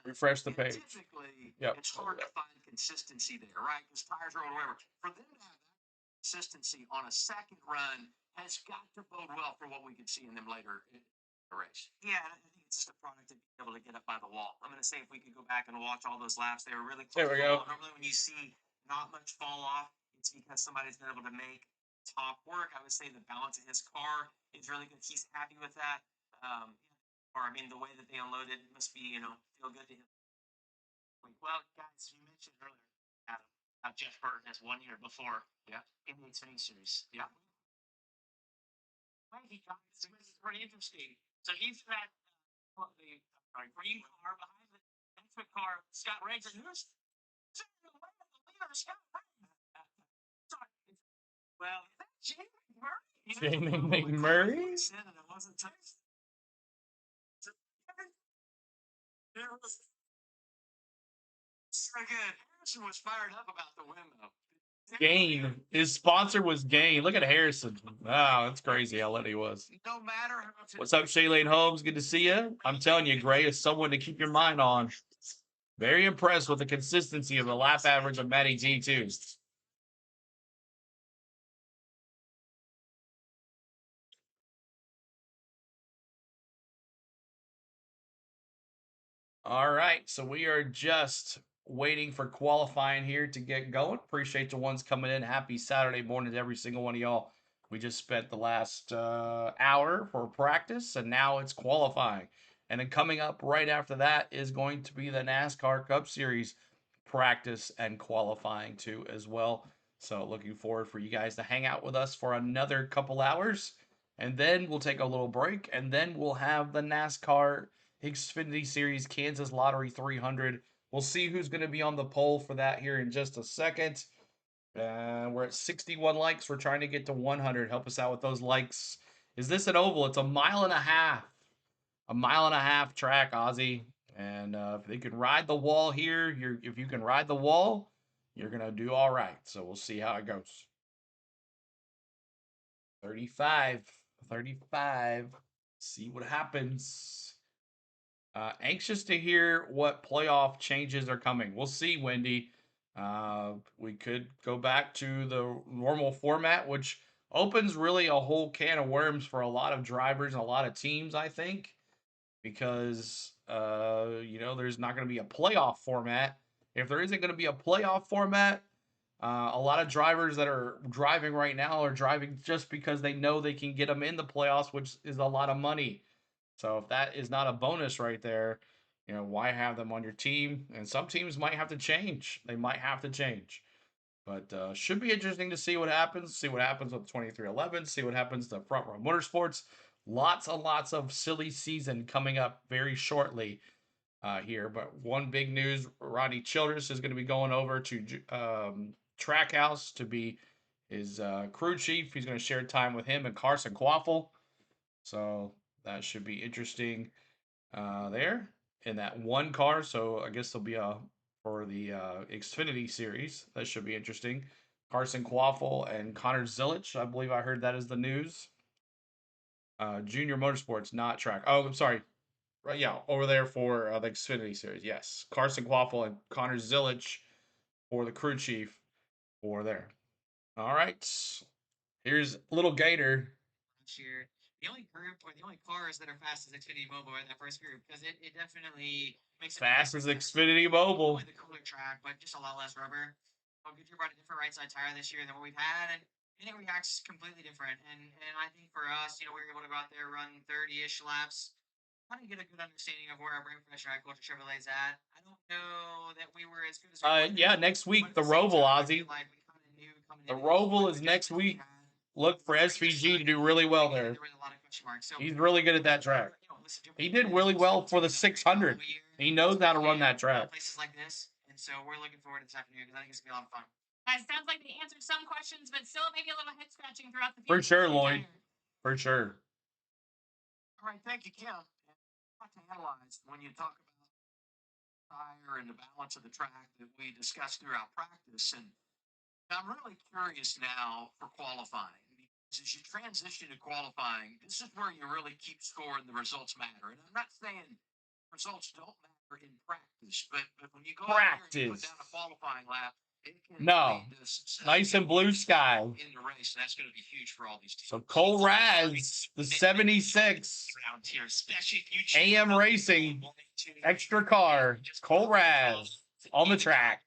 Refresh the page. Typically, Yep. it's hard to find consistency there, right? Because tires are or whatever. For them to have that consistency on a second run has got to bode well for what we could see in them later in the race. Yeah, I think it's just a product of being able to get up by the wall. I'm going to say if we could go back and watch all those laps, they were really close. There we go. Normally, when you see not much fall off, it's because somebody's been able to make top work. I would say the balance of his car is really good. He's happy with that. Or I mean, the way that they unloaded must be, feel good to him. Well, guys, you mentioned earlier, Adam, Jeff Burton has 1 year before. Yeah. In the Xfinity Series. Yeah. He got this is pretty interesting. So he's in that the green car behind the Netflix car, Scott Ranger. Who's the leader, Scott Ranger? Well, is that Jamie McMurray? Jamie McMurray? Said that it wasn't touched. So good. Harrison was fired up about the win, though. Gain. His sponsor was Gain. Look at Harrison. Wow, that's crazy how lit he was. No matter how What's up, Shaylene Holmes? Good to see you. I'm telling you, Gray is someone to keep your mind on. Very impressed with the consistency of the lap average of Matty G, too. All right, so we are just waiting for qualifying here to get going. Appreciate the ones coming in. Happy Saturday morning to every single one of y'all. We just spent the last hour for practice, and now it's qualifying. And then coming up right after that is going to be the NASCAR Cup Series practice and qualifying too as well. So looking forward for you guys to hang out with us for another couple hours. And then we'll take a little break, and then we'll have the NASCAR Xfinity Series Kansas Lottery 300. We'll see who's going to be on the poll for that here in just a second. We're at 61 likes. We're trying to get to 100. Help us out with those likes. Is this an oval? It's a mile and a half. A mile and a half track, Ozzy. And if they can ride the wall here, if you can ride the wall, you're going to do all right. So we'll see how it goes. 35. See what happens. Anxious to hear what playoff changes are coming. We'll see, Wendy. We could go back to the normal format, which opens really a whole can of worms for a lot of drivers and a lot of teams, I think, because there's not going to be a playoff format. If there isn't going to be a playoff format, a lot of drivers that are driving right now are driving just because they know they can get them in the playoffs, which is a lot of money. So if that is not a bonus right there, why have them on your team? And some teams might have to change. They might have to change. But should be interesting to see what happens. See what happens with 2311. See what happens to Front Row Motorsports. Lots and lots of silly season coming up very shortly here. But one big news, Rodney Childress is going to be going over to Trackhouse to be his crew chief. He's going to share time with him and Carson Quaffle. So that should be interesting there in that one car. So I guess there'll be for the Xfinity series. That should be interesting. Carson Quaffle and Connor Zilich. I believe I heard that is the news. Junior Motorsports, not track. Oh, I'm sorry. Right, yeah, over there for the Xfinity series. Yes, Carson Quaffle and Connor Zilich for the crew chief for there. All right. Here's Little Gator. Year. The only group or the only cars that are fast as Xfinity Mobile are in that first group because it definitely makes it fast as Xfinity Mobile. The cooler track, but just a lot less rubber. Goodyear brought a different right side tire this year than what we've had, and it reacts completely different. And I think for us, we were able to go out there, run 30-ish laps, kind of get a good understanding of where our brake pressure at Culture Chevrolet's at. I don't know that we were as good as yeah, next week the Roval, Ozzy. The Roval is next week. Look for SVG to do really well there. He's really good at that track. He did really well for the 600. He knows how to run that track. Places like this, and so we're looking forward to this afternoon because I think it's gonna be a lot of fun. Guys, sounds like they answered some questions, but still maybe a little head scratching throughout the For sure, Lloyd. For sure. All right, thank you, Kim. What to analyze when you talk about tire and the balance of the track that we discussed throughout practice, and I'm really curious now for qualifying. Because as you transition to qualifying, this is where you really keep score and the results matter. And I'm not saying results don't matter in practice, but when you go out there and you put down a qualifying lap, it can nice and blue sky in the race. And that's going to be huge for all these teams. So Cole Raz, the 76 here, especially if you AM Racing extra car, Cole Raz on the track.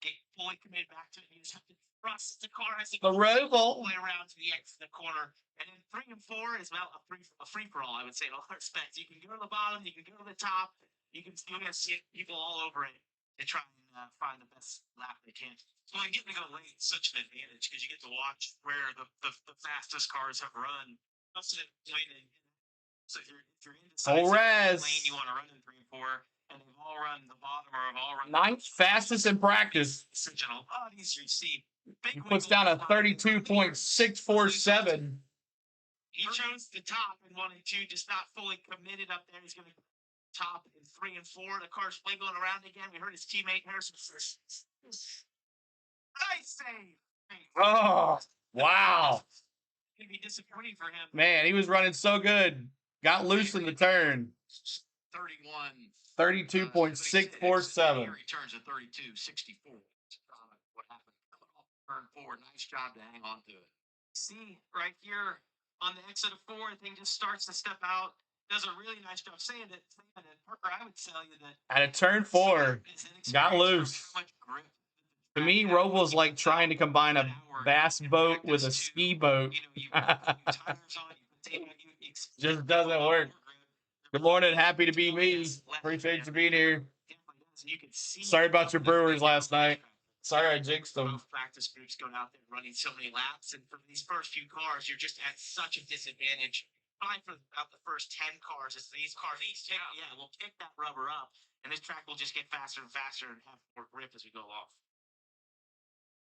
Get fully committed back to it. You just have to trust the car has to the Roval way around to the corner. And then 3 and 4 is about a free for all, I would say, in all respects. You can go to the bottom, you can go to the top, you're gonna see people all over it. to try and find the best lap they can. So getting to go late is such an advantage because you get to watch where the fastest cars have run. So if you're indecisive Alright. lane you want to run in 3 and 4, and they've all run the bottom or have all run Ninth fastest in practice. a lot easier to see. He puts down a 32.647. He chose the top in 1 and 2, just not fully committed up there. He's going to top in 3 and 4. The car's wiggling around again. We heard his teammate Harrison. Nice save. Oh, wow. Gonna be disappointing for him. Man, he was running so good. Got loose in the turn. 32.647. Returns at 32.64. What happened? Coming off turn 4. Nice job to hang on to it. See right here on the exit of 4, the thing just starts to step out. Does a really nice job saying it. And Parker, I would tell you that At a turn 4, got loose. To me, Robles like trying to combine a bass boat with a ski boat. Just doesn't work. Good morning. Happy to be me. Appreciate you being here. Sorry about your Brewers last night. Sorry I jinxed them. Practice groups going out there running so many laps, and for these first few cars, you're just at such a disadvantage. Fine for about the first 10 cars. It's these cars, we'll pick that rubber up, and this track will just get faster and faster and have more grip as we go off.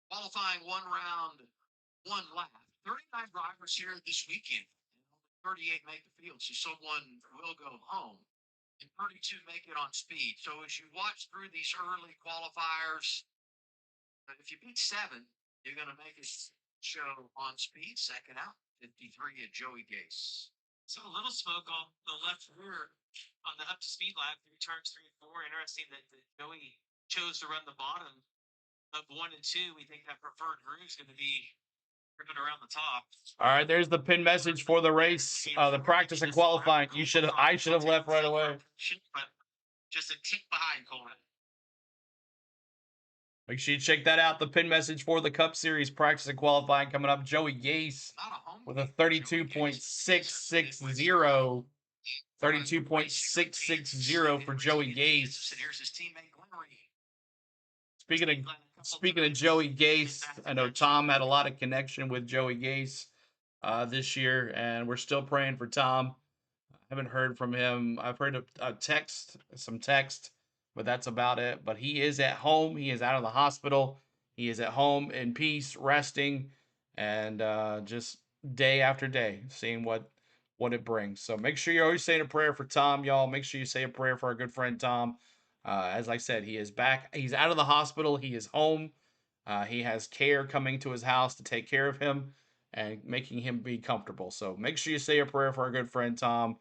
Qualifying 1 round, 1 lap. 39 drivers here this weekend. 38 make the field, so someone will go home. And 32 make it on speed. So as you watch through these early qualifiers, if you beat 7, you're going to make it show on speed. Second out, 53 at Joey Gase. So a little smoke on the left rear on the up to speed lap through turns 3 and 4. Interesting that Joey chose to run the bottom of 1 and 2. We think that preferred groove is going to be ripping around the top. All right, there's the pin message for the race, the practice and qualifying. I should have left right away. Just a tick behind Coleman. Make sure you check that out. The pin message for the Cup Series practice and qualifying coming up. Joey Gase with a 32.660. 32.660 for Joey Gase. Here's his teammate Glenn Reed. Speaking of Joey Gase, I know Tom had a lot of connection with Joey Gase this year, and we're still praying for Tom. I haven't heard from him. I've heard some text, but that's about it. But he is at home. He is out of the hospital. He is at home in peace, resting, and just day after day, seeing what it brings. So make sure you're always saying a prayer for Tom, y'all. Make sure you say a prayer for our good friend Tom. As I said, he is back. He's out of the hospital. He is home. He has care coming to his house to take care of him and making him be comfortable. So make sure you say a prayer for our good friend Tom.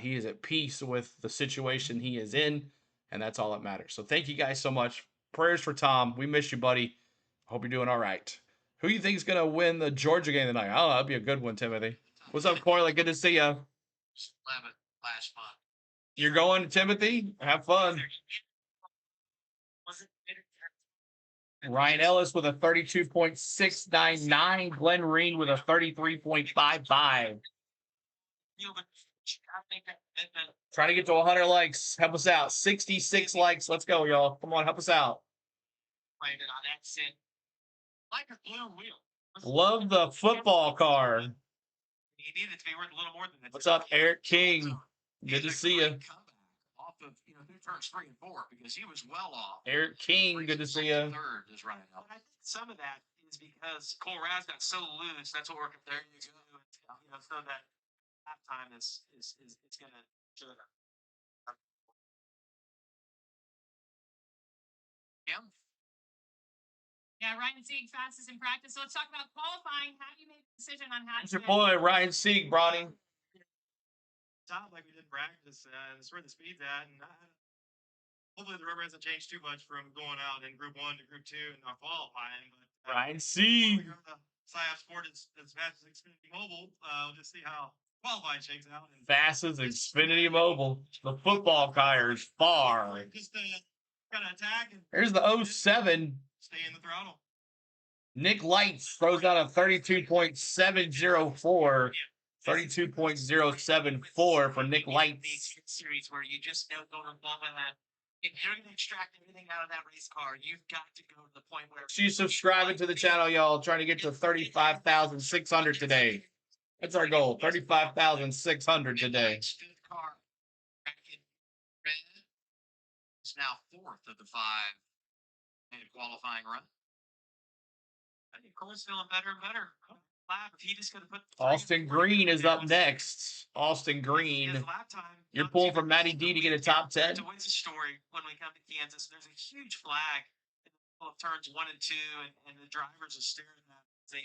He is at peace with the situation he is in, and that's all that matters. So thank you guys so much. Prayers for Tom. We miss you, buddy. Hope you're doing all right. Who do you think is going to win the Georgia game tonight? Oh, that'd be a good one, Timothy. What's up, Corley? Good to see you. 11 last month. You're going, Timothy? Have fun. Ryan Ellis with a 32.699. Glenn Reed with a 33.55. Trying to get to 100 likes. Help us out. 66 likes. Let's go, y'all. Come on, help us out. Like a blue wheel. Love the football car. He needed to be worth a little more than that. What's up, Eric King? Good to see you. Off of through turns 3 and 4 because he was well off. Eric King, good to see you. Third is Ryan Ellis. I think some of that is because Cole Raz got so loose. That's what we're comparing to. So that halftime is going to show that. Kim? Yeah, Ryan Sieg fastest in practice. So let's talk about qualifying. How do you make the decision on how It's to your boy, Ryan Sieg, Bronny. Top like we did in practice, and it's where the speed's at. And hopefully the rubber hasn't changed too much from going out in Group 1 to Group 2 and not qualifying. But Ryan Sieg. PSYOP Sport is fast as Xfinity Mobile. We'll just see how qualifying shakes out. And Fast as Xfinity Mobile. The football car is far. just gotta attack and Here's the 07. stay in the throttle. Nick Lights throws out a 32.704. 32.074 for Nick Lights. Series where you just know going along with that If you're going to extract everything out of that race car, you've got to go to the point where She's subscribing to the channel, y'all. Trying to get to 35,600 today. That's our goal. 35,600 today. Fifth car. Bracket red is now fourth of the 5 qualifying run. I think Cole's feeling better and better. Lap, if he just could have put Austin Green is up next. Austin Green. his lap time, You're pulling from Matty D to get a top 10. To win the story when we come to Kansas, there's a huge flag in the middle of turns 1 and 2, and the drivers are staring at they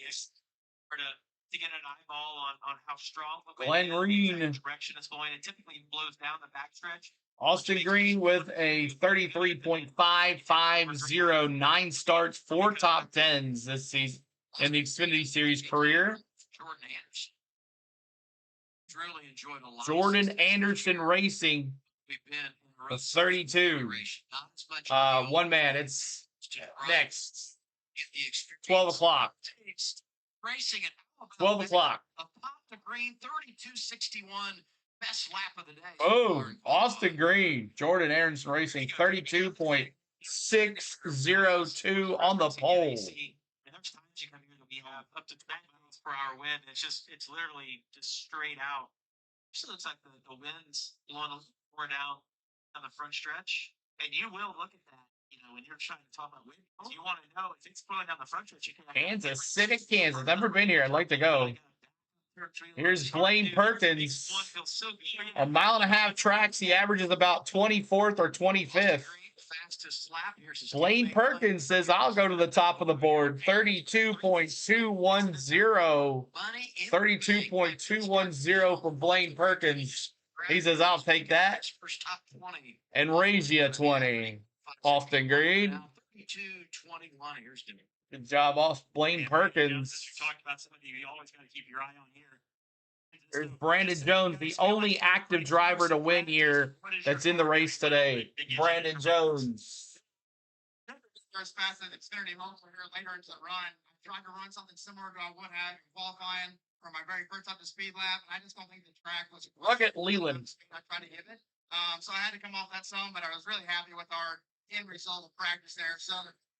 to get an eyeball on how strong the Glenn Green. direction is going. It typically blows down the backstretch. Austin Green with a 33.550, 9 starts, 4 top 10s this season in the Xfinity Series career. Jordan Anderson. Really enjoyed a lot. Jordan Anderson Racing, We've been in the 32. Not as much One man. It's next. 12 o'clock. Racing at 12 o'clock. A pop to green, 32.61. Best lap of the day. Oh, Austin Green, Jordan Anderson Racing, 32.602 on the pole. There's times you come here that we have up to 10 miles per hour wind. It's literally just straight out. It looks like the wind's blowing a little more down on the front stretch. And you will look at that, when you're trying to talk about wind. You want to know if it's blowing down the front stretch. You can Kansas City, Kansas. Never been here. I'd like to go. Here's Blaine Perkins. 1.5 mile tracks. He averages about 24th or 25th. Blaine Perkins says, I'll go to the top of the board. 32.210. 32.210 for Blaine Perkins. He says, I'll take that and raise you a 20. Austin Green. 32.21. Here's Jimmy. Good job, Blaine Perkins. Talk about somebody you always got to keep your eye on here. There's Brandon Jones, the only active driver to win here that's in the race today. Brandon Jones. As fast as Xfinity hopefully here later into the run. I tried to run something similar to what I would have in qualifying for my very first up to speed lap, and I just don't think the track was. Look at Leland. I tried to hit it. So I had to come off that some, but I was really happy with our end result of practice there. So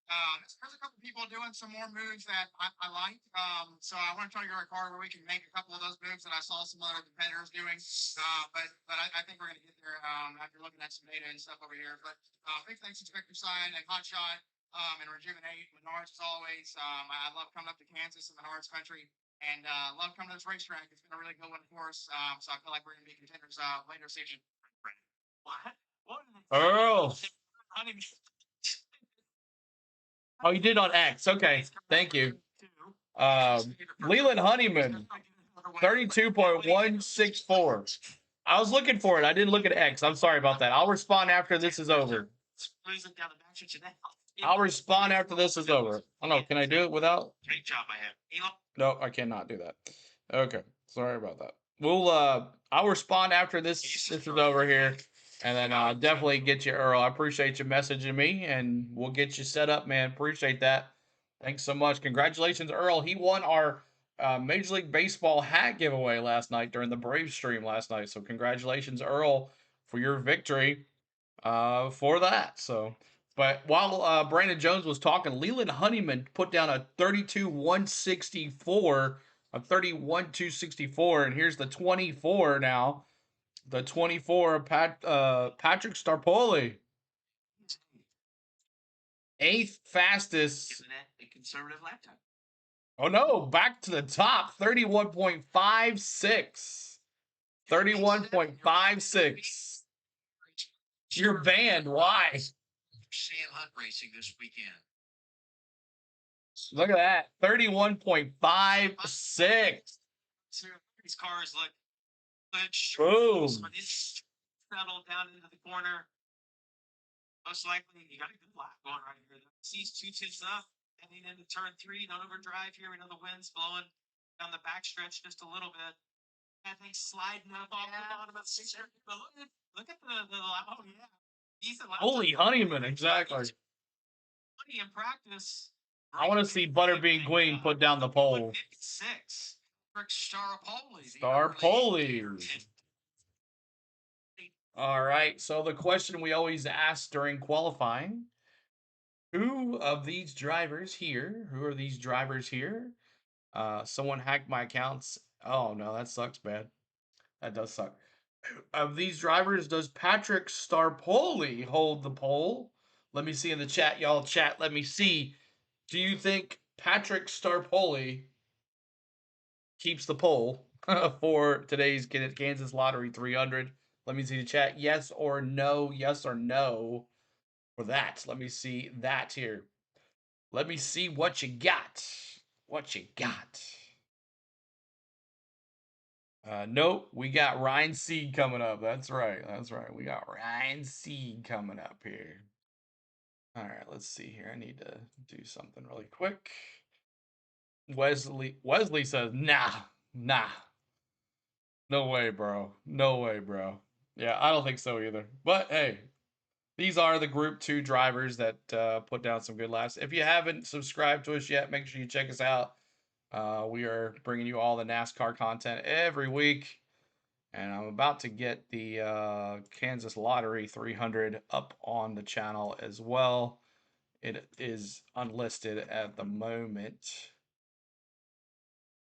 there's a couple people doing some more moves that I like. So I want to try to get our car where we can make a couple of those moves that I saw some other competitors doing. But I think we're going to get there after looking at some data and stuff over here. But big thanks to Spectre Sign and Hot Shot and Rejuvenate. Menards as always. I love coming up to Kansas and Menards country. And love coming to this racetrack. It's been a really good one for us. So I feel like we're going to be contenders later season. What? Earl. Oh, you did on X. Okay. Thank you. Leland Honeyman, 32.164. I was looking for it. I didn't look at X. I'm sorry about that. I'll respond after this is over. I'll respond after this is over. I don't know. Can I do it without? Great job, I have. No, I cannot do that. Okay. Sorry about that. We'll I'll respond after this is over here. And then I'll definitely get you, Earl. I appreciate you messaging me, and we'll get you set up, man. Appreciate that. Thanks so much. Congratulations, Earl. He won our Major League Baseball hat giveaway last night during the Braves stream last night. So congratulations, Earl, for your victory for that. So, but while Brandon Jones was talking, Leland Honeyman put down a 32.164, a 31.264, and here's the 24 now. The 24, Patrick Starpoli. 8th fastest. Isn't that a conservative lap time? Oh, no. Back to the top. 31.56. 31.56. You're banned. Why? Sam Hunt Racing this weekend. Look at that. 31.56. These cars look good. Boom. Settled down into the corner. Most likely, you got a good lap going right here. Sees 2 tenths up, heading into turn 3. Don't overdrive here. We know the wind's blowing down the backstretch just a little bit. I think sliding up off the bottom of the section. But look at the oh yeah, decent lap. Holy Honeyman, exactly. In practice. I want to see Butterbean Queen put down the pole. 56. Starpoli. Starpoli. All right. So the question we always ask during qualifying: who of these drivers here? Who are these drivers here? Someone hacked my accounts. Oh no, that sucks bad. That does suck. Of these drivers, does Patrick Starpoli hold the pole? Let me see in the chat, y'all. Chat, let me see. Do you think Patrick Starpoli keeps the pole for today's Kansas Lottery 300? Let me see the chat. Yes or no. Yes or no for that. Let me see that here. Let me see what you got. What you got. Nope, we got Ryan Seed coming up. That's right. That's right. We got Ryan Seed coming up here. All right, let's see here. I need to do something really quick. Wesley says, nah. No way, bro. No way, bro. Yeah, I don't think so either. But hey, these are the Group 2 drivers that put down some good laps. If you haven't subscribed to us yet, make sure you check us out. We are bringing you all the NASCAR content every week. And I'm about to get the Kansas Lottery 300 up on the channel as well. It is unlisted at the moment.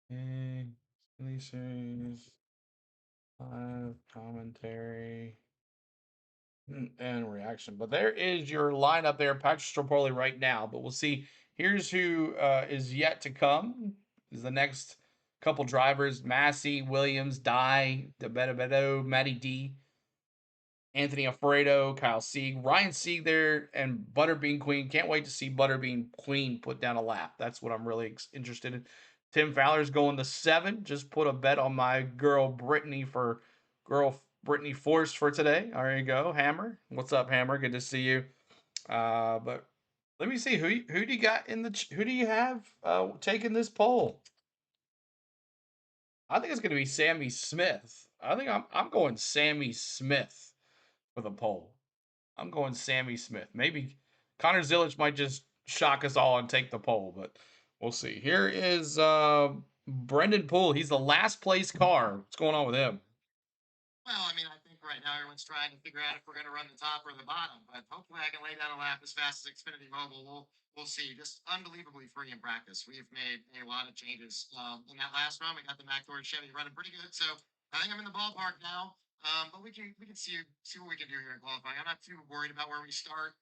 Okay, releases, live commentary, and reaction. But there is your lineup there, Patrick Stropoli right now. But we'll see. Here's who is yet to come. Is the next couple drivers: Massey, Williams, Dye, DeBedo, Matty D, Anthony Alfredo, Kyle Sieg, Ryan Sieg there, and Butterbean Queen. Can't wait to see Butterbean Queen put down a lap. That's what I'm really interested in. Tim Fowler's going to 7. Just put a bet on my girl Brittany Force for today. There you go, Hammer. What's up, Hammer? Good to see you. But let me see who do you got in the who do you have taking this poll? I think it's going to be Sammy Smith. I think I'm going Sammy Smith for the poll. I'm going Sammy Smith. Maybe Connor Zilic might just shock us all and take the poll, but we'll see. Here is Brendan Poole. He's the last place car. What's going on with him? Well, I mean, I think right now everyone's trying to figure out if we're going to run the top or the bottom, but hopefully I can lay down a lap as fast as Xfinity Mobile. We'll see. Just unbelievably free in practice. We've made a lot of changes. In that last run, we got the McLaurin Chevy running pretty good, so I think I'm in the ballpark now. But we can see what we can do here in qualifying. I'm not too worried about where we start.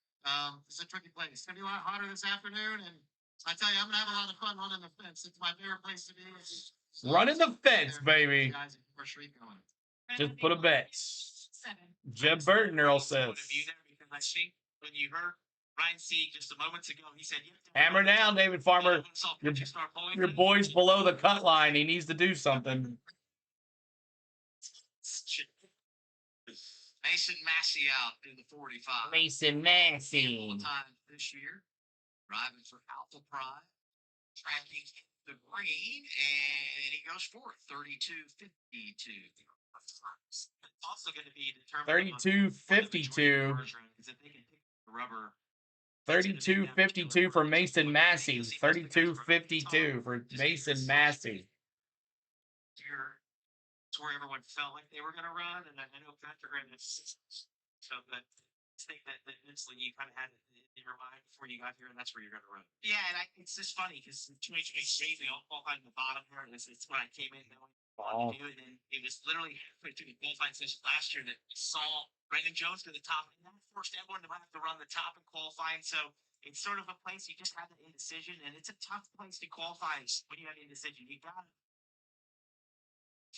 This is a tricky place. It's gonna be a lot hotter this afternoon, and I tell you, I'm gonna have a lot of fun running the fence. It's my favorite place to be. Running the fence, baby. Guys, we're streak going. Just put a bet. Jeb Burton, Earl says. Because I think when you heard Ryan Sieg just a moment ago, he said, hammer down, David Farmer. Your boy's below the cut line. He needs to do something. Mason Massey out in the 45. Mason Massey. Time this year. Driving for Alpha Prime. Tracking the green, and he goes for 32.52. It's also going to be determined 32.52. 32.52 for Mason Massey. 32.52 for Mason Massey. It's where everyone felt like they were going to run, and I know Patrick ran this. So, but I think that mentally you kind of had it in your mind before you got here, and that's where you're going to run. Yeah, and it's just funny because in 2023 we all qualified in the bottom here, and it's when I came in knowing wanted to do it, and it was literally halfway through the qualifying session last year that we saw Brandon Jones go to the top, and that forced everyone to have to run the top in qualifying. So it's sort of a place you just have that indecision, and it's a tough place to qualify when you have indecision. You got to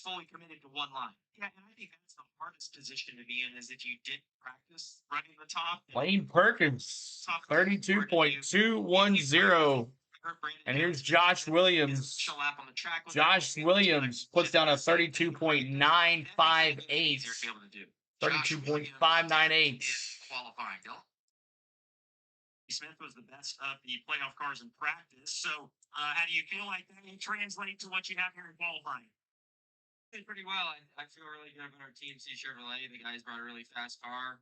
fully committed to one line. Yeah, and I think that's the hardest position to be in is if you did practice running the top. Lane Perkins, 32.210. And here's Josh Williams. Josh Williams puts down a 32.958. 32.598. Qualifying. Smith was the best of the playoff cars in practice. So how do you feel like that will translate to what you have here in qualifying? Did pretty well. I feel really good about our team. C Chevrolet, the guys brought a really fast car.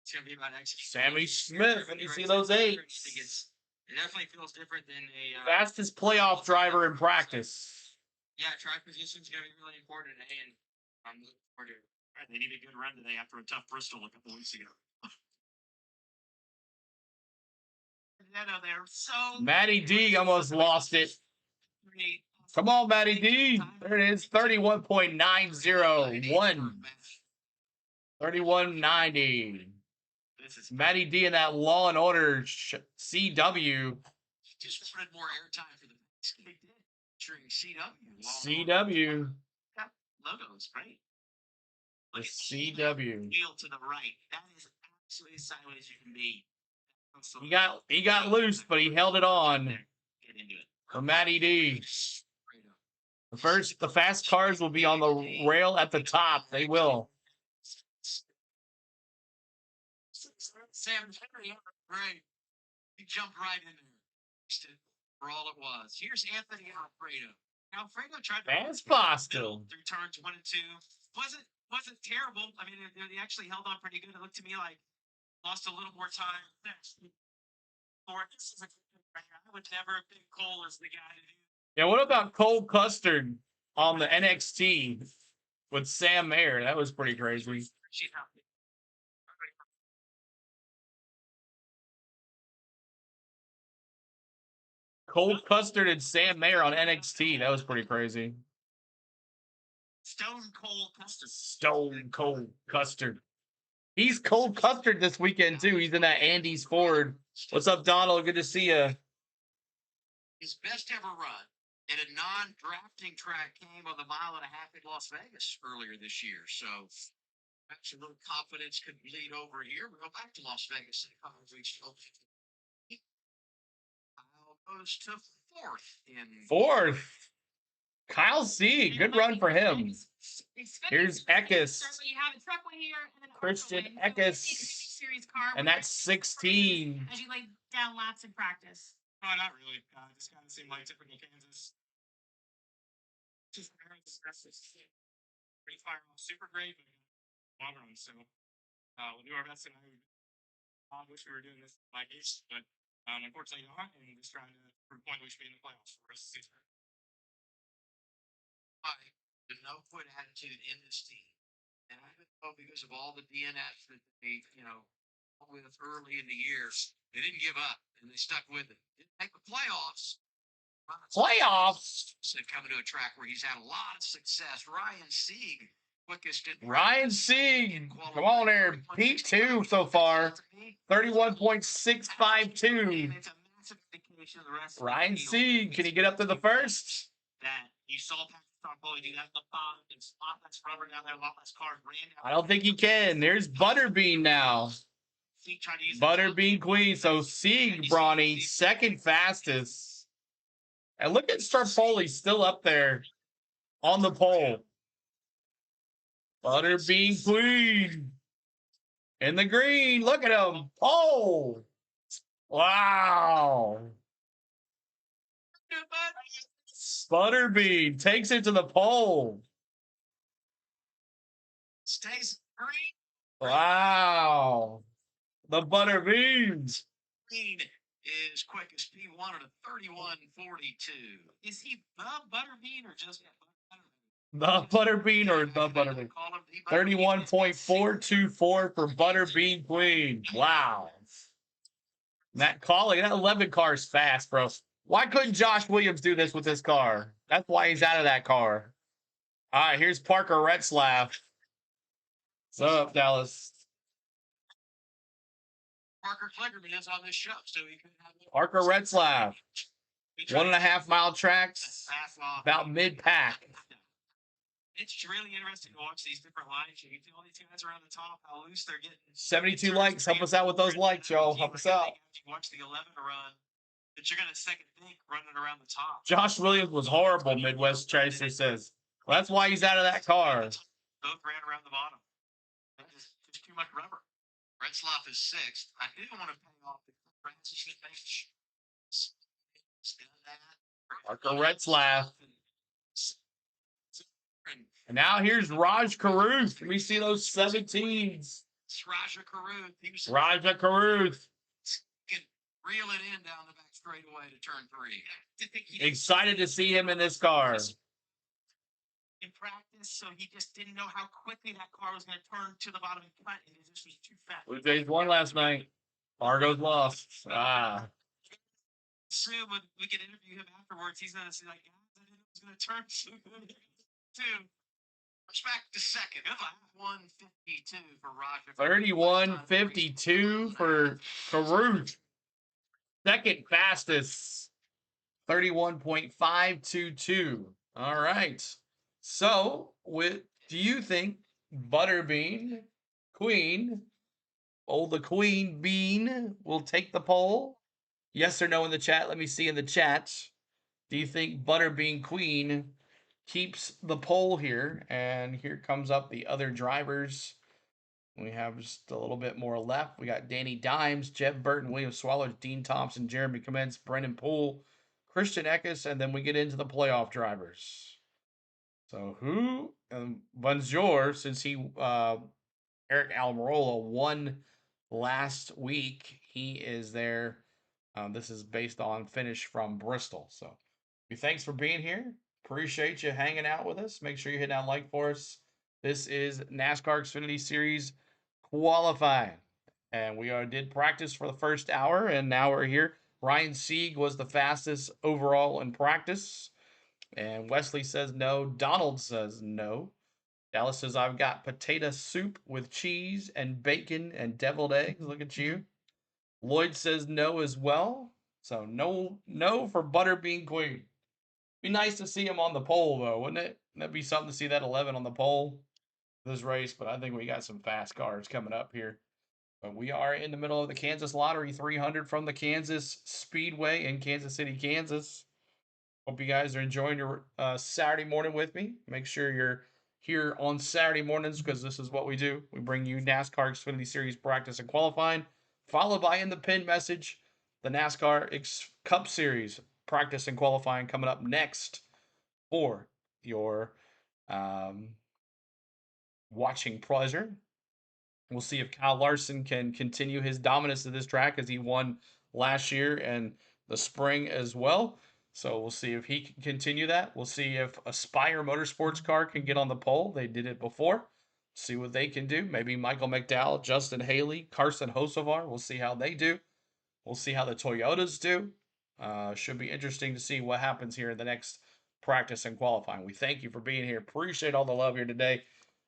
It's gonna be about execution. Sammy Smith, and you see those eights. It definitely feels different than a fastest playoff driver in practice. Yeah, track position is gonna be really important today, and I'm looking forward to it. Right, they need a good run today after a tough Bristol a couple weeks ago. They're so Matty D almost lost it. Come on, Matty D. There it is. 31.901. 31.90. This is Matty D in that Law and Order CW. just wanted more airtime for the they did. Featuring CW. CW. That logo is great. The Look at CW. wheel to the right. That is absolutely as sideways you can be. He got loose, but he held it on Get into it. for Matty D. The fast cars will be on the rail at the top. They will. Sam Henry, great. He jumped right in there. For all it was. Here's Anthony Alfredo. Alfredo tried to Fast Boston. through turns 1 and 2. Wasn't terrible. I mean, he actually held on pretty good. It looked to me like lost a little more time. This is a I would never have picked Cole as the guy to do. Yeah, what about Cole Custard on the NXT with Sam Mayer? That was pretty crazy. Cole Custard and Sam Mayer on NXT. That was pretty crazy. Stone Cold Custard. Stone Cold Custard. He's Cold Custard this weekend, too. He's in that Andy's Ford. What's up, Donald? Good to see you. His best ever run at a non-drafting track came on the 1.5 miles in Las Vegas earlier this year. So perhaps a little confidence could bleed over here. We'll go back to Las Vegas. Kyle goes to 4th in 4th. Kyle C. Good run for him. Here's Eckes. You have a truckaway here, and then Christian Archway. Eckes. Series car. And that's 16. As you lay down laps in practice. No, not really. Just kind of seemed like typical Kansas. Just pretty fire off super great, but long run. So we'll do our best. And I wish we were doing this like this, but unfortunately not. And just trying to prove a point we should be in the playoffs for the rest of the season. The no quit attitude in this team, and I know because of all the DNF that they, with early in the year, they didn't give up and they stuck with it. Didn't make the playoffs. Playoffs. So coming to a track where he's had a lot of success. Ryan Sieg, quickest in Ryan Sieg. Come on there. P2 so far. 31.652. It's a massive indication of the rest Ryan Sieg. Can he get up to the first? That you saw probably do that in the bottom. There's a lot less rubber down there, a lot less cars ran down. I don't think he can. There's Butterbean now. Butterbean Queen. So Sieg, Brawny, second fastest. And look at Starpoli still up there on the pole. Butterbean Queen. In the green. Look at him. Oh. Wow. Butterbean takes it to the pole. Stays green. Wow. The Butterbeans. Green is quickest P1 at a 31.42. Is he the Butterbean or just The Butterbean or the Butterbean? 31.424 for Butterbean Queen. Wow. That 11 car is fast, bro. Why couldn't Josh Williams do this with his car? That's why he's out of that car. All right, here's Parker Retzlaff. What's up, Dallas? Parker Klingerman is on this show, so he could have Parker Retzlaff. 1.5 mile tracks, about mid-pack. It's really interesting to watch these different lines. You can see all these guys around the top, how loose they're getting. 72 likes. Help us out with those likes, y'all. Help us out. You watch the 11 run. That you're gonna second think running around the top. Josh Williams was horrible, Midwest Tracer says. Well, that's why he's out of that car. Both ran around the bottom. Just too much rubber. Retzlaff is 6th. I do want to pay off the Francis bench. Parker Retzlaff. And now here's Raj Caruth. Let me see those 17s. It's Raja Caruth. Raja Caruth. Reel it in down the back straightaway to turn 3. Excited to see him in this car. In practice, so he just didn't know how quickly that car was going to turn to the bottom and cut, and it just was too fast. Blue Jays won last night. Argos lost. Soon we can interview him afterwards. He's going to say, like, guys, I didn't know it was going to turn so good. Too. Respect the second. 152 for Roger. 31.52 for Caruth. Second fastest. 31.522. All right. So, do you think Butterbean Queen, the Queen Bean, will take the poll? Yes or no in the chat. Let me see in the chat. Do you think Butterbean Queen keeps the pole here? And here comes up the other drivers. We have just a little bit more left. We got Danny Dimes, Jeff Burton, William Swallowers, Dean Thompson, Jeremy Commence, Brendan Poole, Christian Eckes, and then we get into the playoff drivers. So who? Bonjour, since Eric Almirola won last week, he is there. This is based on finish from Bristol. So thanks for being here. Appreciate you hanging out with us. Make sure you hit that like for us. This is NASCAR Xfinity Series qualifying. And we did practice for the first hour, and now we're here. Ryan Sieg was the fastest overall in practice. And Wesley says no. Donald says no. Dallas says, I've got potato soup with cheese and bacon and deviled eggs. Look at you. Lloyd says no as well. So no for Butterbean Queen. Be nice to see him on the pole, though, wouldn't it? That'd be something to see that 11 on the pole this race, but I think we got some fast cars coming up here. But we are in the middle of the Kansas Lottery 300 from the Kansas Speedway in Kansas City, Kansas. Hope you guys are enjoying your Saturday morning with me. Make sure you're here on Saturday mornings because this is what we do. We bring you NASCAR Xfinity Series practice and qualifying, followed by in the pin message, the NASCAR Cup Series practice and qualifying coming up next for your watching pleasure. We'll see if Kyle Larson can continue his dominance of this track as he won last year and the spring as well. So we'll see if he can continue that. We'll see if Aspire Motorsports car can get on the pole. They did it before. See what they can do. Maybe Michael McDowell, Justin Haley, Carson Hocevar. We'll see how they do. We'll see how the Toyotas do. Should be interesting to see what happens here in the next practice and qualifying. We thank you for being here. Appreciate all the love here today.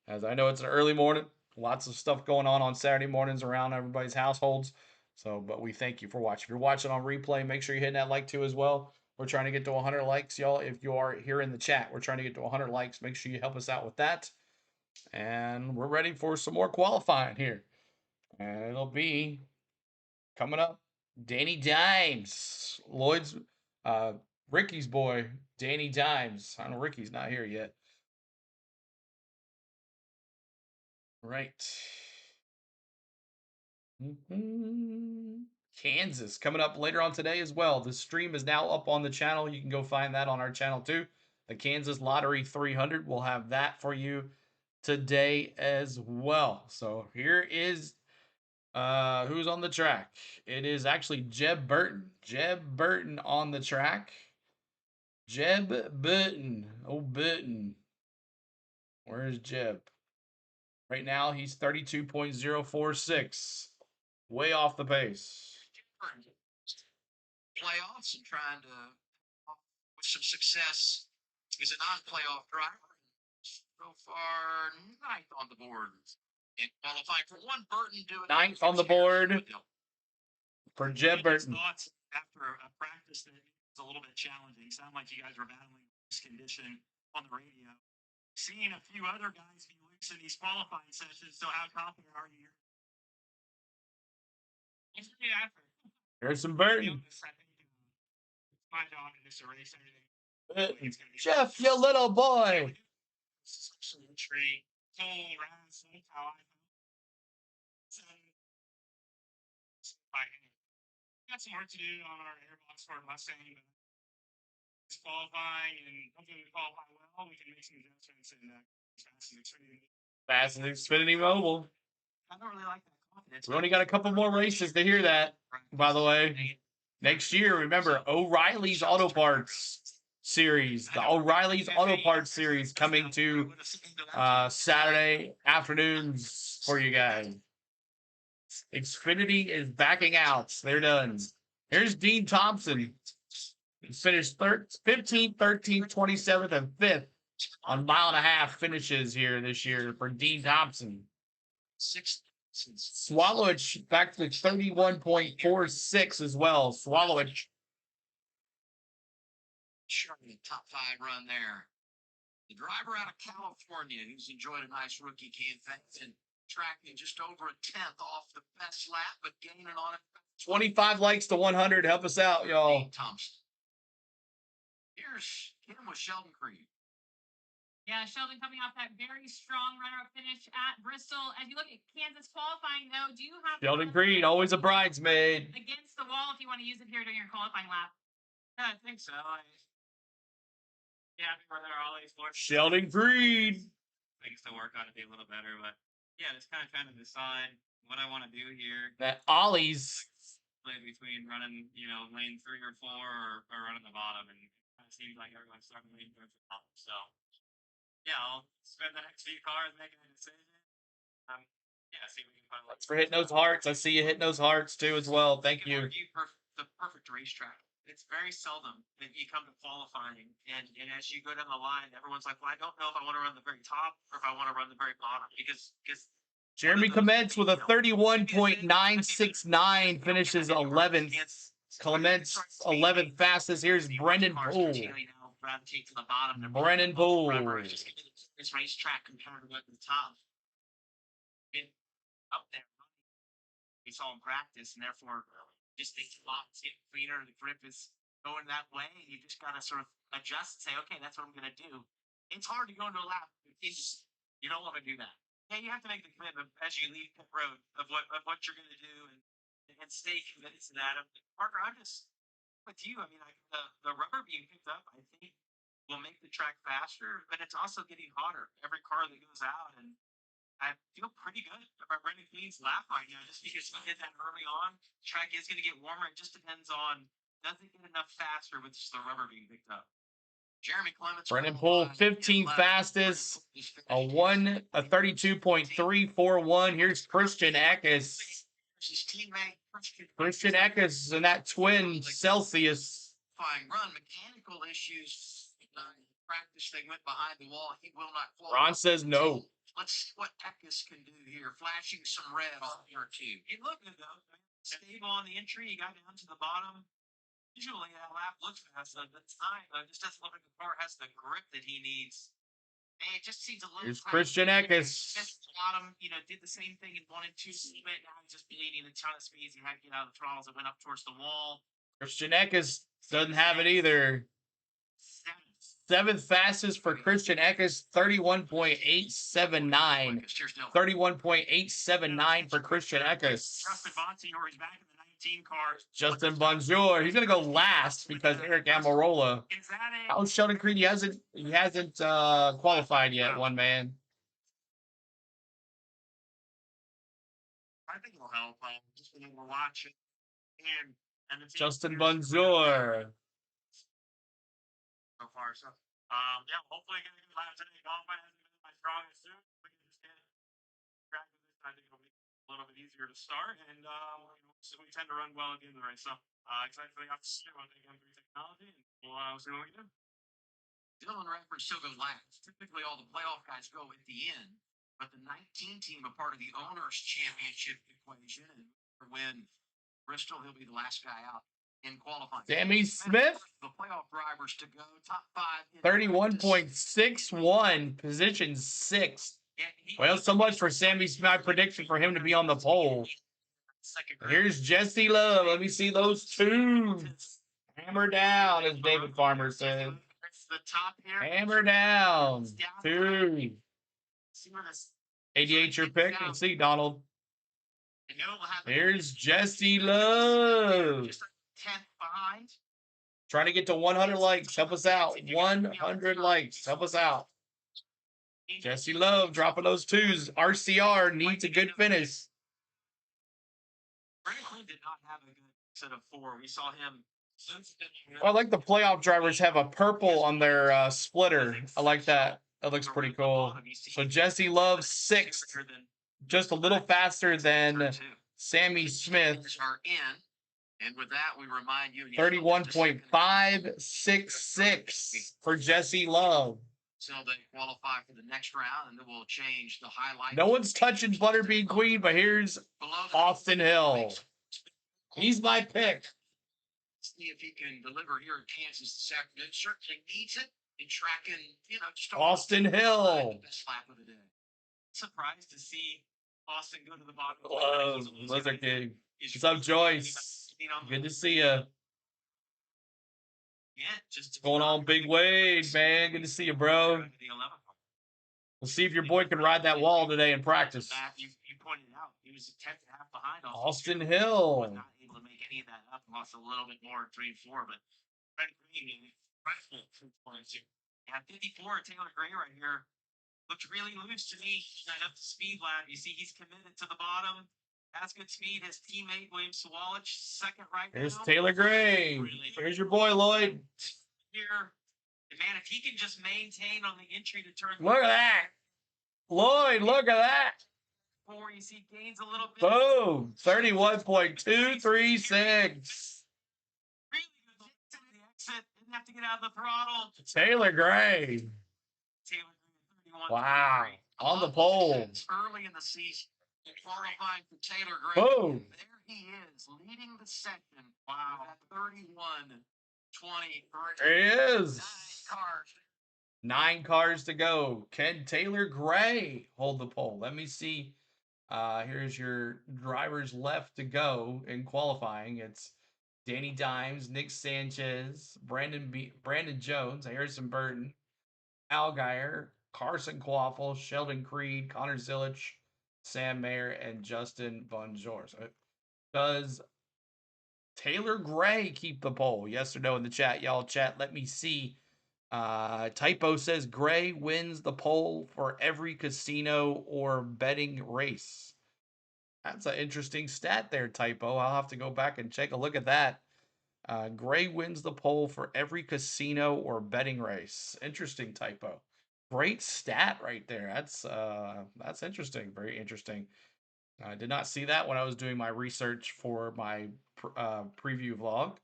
As I know it's an early morning. Lots of stuff going on Saturday mornings around everybody's households. So, but we thank you for watching. If you're watching on replay, make sure you hit that like too as well. We're trying to get to 100 likes, y'all. If you are here in the chat, we're trying to get to 100 likes. Make sure you help us out with that. And we're ready for some more qualifying here. And it'll be coming up. Danny Dimes, Lloyd's, Ricky's boy, Danny Dimes. I know Ricky's not here yet. Right. Kansas coming up later on today as well. The stream is now up on the channel. You can go find that on our channel too. The Kansas Lottery 300. We'll have that for you today as well. So here is who's on the track. It is actually Jeb Burton. Jeb Burton on the track. Jeb Burton. Oh, Burton. Where's Jeb? Right now, he's 32.046. Way off the pace. Playoffs and trying to, with some success, is a non-playoff driver. So far, 9th on the board in qualifying for one. Burton doing 9th on the board for Jeb Burton. Thoughts after a practice that was a little bit challenging. Sound like you guys were battling this condition on the radio. Seeing a few other guys be loose in these qualifying sessions. So how confident are you? There's some Burton. My job in this race. Jeff, you little boy. Tree, cool, rise, how I got some work to do on our airbox for Mustang. It's qualifying, and hopefully we qualify well. We can make some adjustments and Fast and Xfinity Mobile. I don't really like that confidence. We only got a couple more races to hear that, by the way. Next year, remember, O'Reilly's Auto Parts. series, the O'Reilly's Auto Parts series, coming to Saturday afternoons for you guys. Xfinity is backing out. They're done. Here's Dean Thompson. He finished 15th, 13th, 27th, and 5th on mile-and-a-half finishes here this year for Dean Thompson. Swallowich back to 31.46 as well. Swallowich. Sure, top 5 run there. The driver out of California who's enjoyed a nice rookie campaign and tracking just over a 10th off the best lap, but gaining on it. 25 likes to 100. Help us out, y'all. Thompson. Here's him with Sheldon Creed. Yeah, Sheldon coming off that very strong runner-up finish at Bristol. As you look at Kansas qualifying, though, do you have Sheldon Creed, always a bridesmaid. against the wall if you want to use it here during your qualifying lap? Yeah, I think so. Yeah, before they're all these sports. Sheldon Creed. Things to work on to be a little better, but yeah, just kind of trying to decide what I want to do here. That Ollie's. Play between running, lane 3 or 4 or running the bottom, and it kind of seems like everyone's starting to lean towards the top. So, yeah, I'll spend the next few cars making a decision. Yeah, see if we can find. Thanks for hitting those hearts. I see you hitting those hearts too as well. Thank you. The perfect racetrack. It's very seldom that you come to qualifying, and as you go down the line, everyone's like, well, I don't know if I want to run the very top or if I want to run the very bottom, because Jeremy Clements with a 31.969 finishes 11th. Clements 11th fastest. Here's Brendan Poole. Gravitate to the bottom. Brendan Poole. This racetrack compared to what the top. Up there. We saw him practice, and therefore just think a lot cleaner. The grip is going that way, and you just gotta sort of adjust and say, okay, that's what I'm gonna do. It's hard to go into a lap. You don't want to do that. Yeah, you have to make the commitment as you leave pit road of what you're gonna do and stay committed to that. Parker, I'm just with you. I mean, the rubber being picked up, I think, will make the track faster, but it's also getting hotter every car that goes out, and I feel pretty good about Brendan Clean's lap right now, just because he did that early on. The track is going to get warmer. It just depends on, does it get enough faster with just the rubber being picked up? Jeremy Clements. Brendan Poole, 15th fastest. A 32.341. Here's Christian Eckes. His teammate Christian Eckes in that twin Celsius. Fine run, mechanical issues. Practice, they went behind the wall. He will not qualify. Ron says no. Let's see what Eckes can do here. Flashing some red on here too. It looked good though. Stable on the entry. He got down to the bottom. Usually that lap looks fast. The time just doesn't look like the car has the grip that he needs. And it just seems a little. Here's Christian Eckes. Bottom, did the same thing and wanted to see it. Now he's just bleeding a ton of speeds. He had to get out of the throttles. It went up towards the wall. Christian Eckes doesn't have it either. 7th fastest for Christian Eckes, 31.879. 31.879 for Christian Eckes. Justin Bonsignor is back in the 19 car. Justin Bonjour. He's gonna go last because Eric Amarola. Is that it? Oh, Sheldon Creed. He hasn't qualified yet. One man. I think it'll help. Just being able to watch it and Justin Bonjour. So far, so yeah, hopefully get a good lap today. Qualifying hasn't been my strongest suit. We can just get track with this. I think it'll be a little bit easier to start, and so we tend to run well at the end of the race. So excited for the opportunity. I want to thank M3 Technology, and we'll see what we can do. Dylan Radford still goes last. Typically, all the playoff guys go at the end, but the 19 team are part of the owners' championship equation, and when Bristol, he'll be the last guy out in qualifying. Sammy Smith. The playoff drivers to go. Top 5. 31.61. Position 6. Well, so much for Sammy Smith. My prediction for him to be on the pole. Here's Jesse Love. Let me see those twos. Hammer down, as David Farmer said. Hammer down. 2. 88 your pick. Let's see, Donald. Here's Jesse Love. 10th behind. Trying to get to 100 likes. Help us out. 100 likes. Help us out. Jesse Love dropping those twos. RCR needs a good finish. Brendan Quinn did not have a good set of 4. We saw him I like the playoff drivers have a purple on their splitter. I like that. That looks pretty cool. So Jesse Love 6th, just a little faster than Sammy Smith. Are in. And with that, we remind you 31.566 for Jesse Love. So they qualify for the next round, and then we'll change the highlight. No one's touching Butterbean Queen, but here's Austin Hill. He's my pick. See if he can deliver here in Kansas this afternoon. Certainly needs it in tracking, just Austin Hill. The best lap of the day. Surprised to see Austin go to the bottom. Lizard King. What's up, Joyce? Good to see you. Yeah, just going on, Big Wade, man. Good to see you, bro. We'll see if your boy can ride that wall today in practice. You pointed out he was a tenth and a half behind Austin Hill. Was not able to make any of that up. Lost a little bit more, 3 and 4, but Red Green, yeah, 54. Taylor Gray right here looked really loose to me. Up the speed lab, you see he's committed to the bottom. Has good speed. His teammate William Sawalich second right now. Here's Taylor Gray. Here's your boy Lloyd. Here, and man, if he can just maintain on the entry to turn. Look at that, Lloyd. Look at that. 4, you see gains a little bit. Boom. 31.236. Really good. The exit didn't have to get out of the throttle. Taylor Gray. Taylor Gray, 31. Wow. On the pole. Early in the season. Qualifying for Taylor Gray. Boom. There he is, leading the section. Wow. 31-20. There he is. 9 cars. 9 cars to go. Can Taylor Gray hold the pole? Let me see. Here's your drivers left to go in qualifying. It's Danny Dimes, Nick Sanchez, Brandon Jones, Harrison Burton, Al Geyer, Carson Quaffle, Sheldon Creed, Connor Zilich, Sam Mayer, and Justin Von Jor. So does Taylor Gray keep the pole? Yes or no in the chat, y'all. Chat, let me see. Typo says Gray wins the pole for every casino or betting race. That's an interesting stat there, Typo. I'll have to go back and take a look at that. Gray wins the pole for every casino or betting race. Interesting, Typo. Great stat right there. That's interesting. Very interesting. I did not see that when I was doing my research for my preview vlog.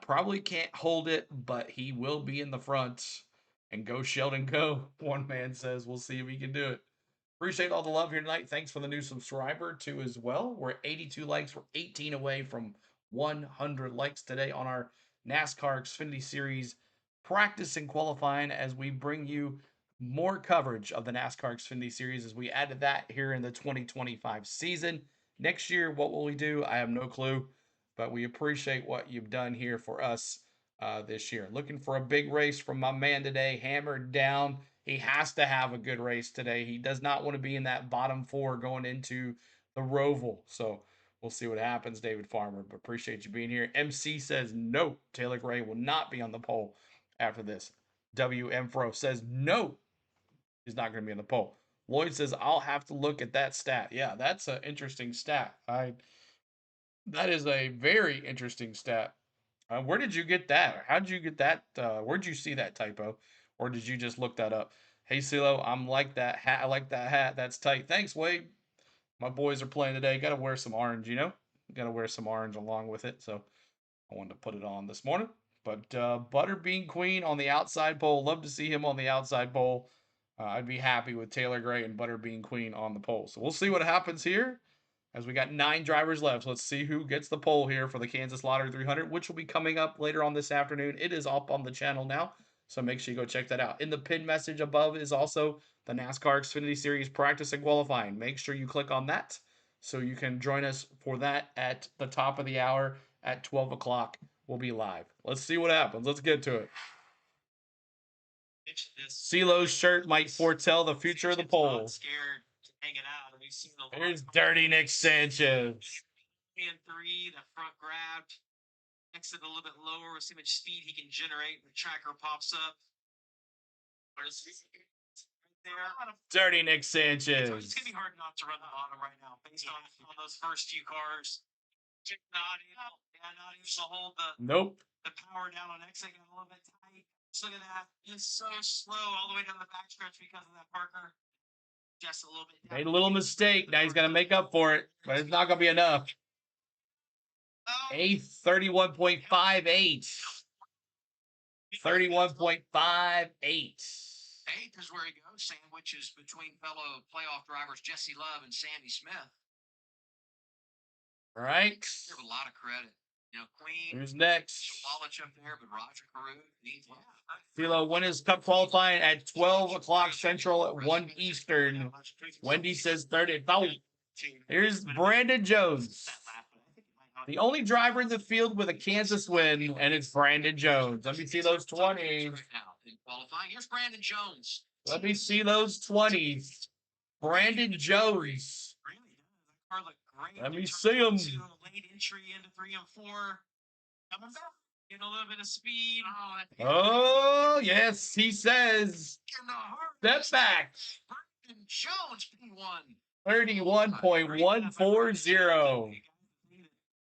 Probably can't hold it, but he will be in the front. And go Sheldon, go. One man says, we'll see if he can do it. Appreciate all the love here tonight. Thanks for the new subscriber too as well. We're at 82 likes. We're 18 away from 100 likes today on our NASCAR Xfinity Series practice and qualifying as we bring you more coverage of the NASCAR Xfinity Series as we added that here in the 2025 season. Next year, what will we do? I have no clue, but we appreciate what you've done here for us this year. Looking for a big race from my man today, hammered down. He has to have a good race today. He does not want to be in that bottom 4 going into the Roval. So we'll see what happens, David Farmer. But appreciate you being here. MC says no, Taylor Gray will not be on the pole after this. WM Fro says no, he's not going to be on the pole. Lloyd says I'll have to look at that stat. Yeah, that's an interesting stat. That is a very interesting stat. Where did you get that? How did you get that? Where'd you see that, Typo? Or did you just look that up? Hey, CeeLo, I'm like that hat. I like that hat. That's tight. Thanks, Wade. My boys are playing today. Got to wear some orange, Got to wear some orange along with it. So I wanted to put it on this morning. But Butterbean Queen on the outside pole. Love to see him on the outside pole. I'd be happy with Taylor Gray and Butterbean Queen on the pole. So we'll see what happens here. As we got 9 drivers left, let's see who gets the pole here for the Kansas Lottery 300, which will be coming up later on this afternoon. It is up on the channel now, so make sure you go check that out. In the pinned message above is also the NASCAR Xfinity Series practice and qualifying. Make sure you click on that so you can join us for that at the top of the hour at 12 o'clock. We'll be live. Let's see what happens. Let's get to it. CeeLo's shirt might foretell the future of the pole. Hanging out. We've seen a lot. Here's Dirty Nick Sanchez. 3 and 3, the front grabbed. Exit a little bit lower. We'll see how much speed he can generate. The tracker pops up. Right there. Dirty Nick Sanchez. It's going to be hard not to run the bottom right now based on those first few cars. Not able, not able to hold Nope. the power down on exit, got a little bit tight. Just look at that. It's so slow all the way down the backstretch because of that Parker. Just a little bit. Made a little mistake. Now he's going to make up for it, but it's not going to be enough. A 31.58. 31.58. Eighth is where he goes. Sandwiches between fellow playoff drivers Jesse Love and Sammy Smith. All right. Give a lot of credit. You know, Queen. Who's next? Shawalich up there, but Roger Carew. Philo, when is Cup qualifying? At 12 o'clock Central at 1 Eastern. Wendy says 30. Oh, here's Brandon Jones. The only driver in the field with a Kansas win, and it's Brandon Jones. Let me see those 20s. Here's Brandon Jones. Let me see those 20s. Brandon Jones. Let me see him. Late entry into 3 and 4. Coming back. Getting a little bit of speed. Oh, yes, he says. Step back. Brandon Jones, P1. 31.140.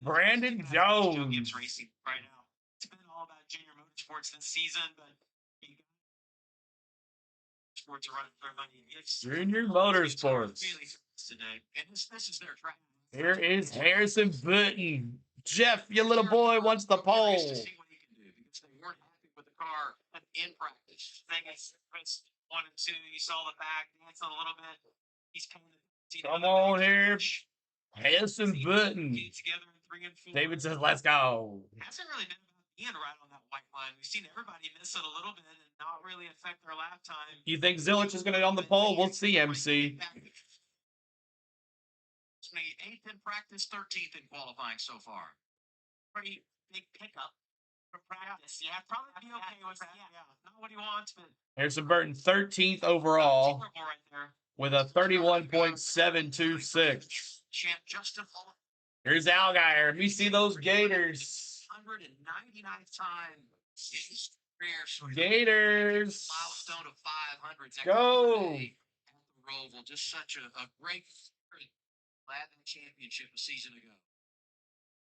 Brandon Jones. Racing right now. It's been all about junior motorsports this season, but sports are running for money. Junior motorsports. Today, and this is their track. Here is Harrison Burton. Jeff, your little boy wants the pole. To see what he can do because they weren't happy with the car in practice. I think it's 1 and 2. You saw the back dance a little bit. He's kind of. Come on here. Harrison Burton. Together in 3 and 4. David says, let's go. Hasn't really been about being right on that white line. We've seen everybody miss it a little bit and not really affect their lap time. You think Zilich is going to be on the pole? We'll see, MC. 8th in practice, 13th in qualifying so far. Pretty big pickup for practice. Yeah, probably be okay with that. Yeah, not what he wants, but Harrison Burton, 13th overall right there. with a 31.726. Champ Justin Hall. Here's Allgaier. Let me see those Gators. 199th time in his career. So Gators. milestone of 500. Go. At the Roval. Just such a great glad that championship a season ago.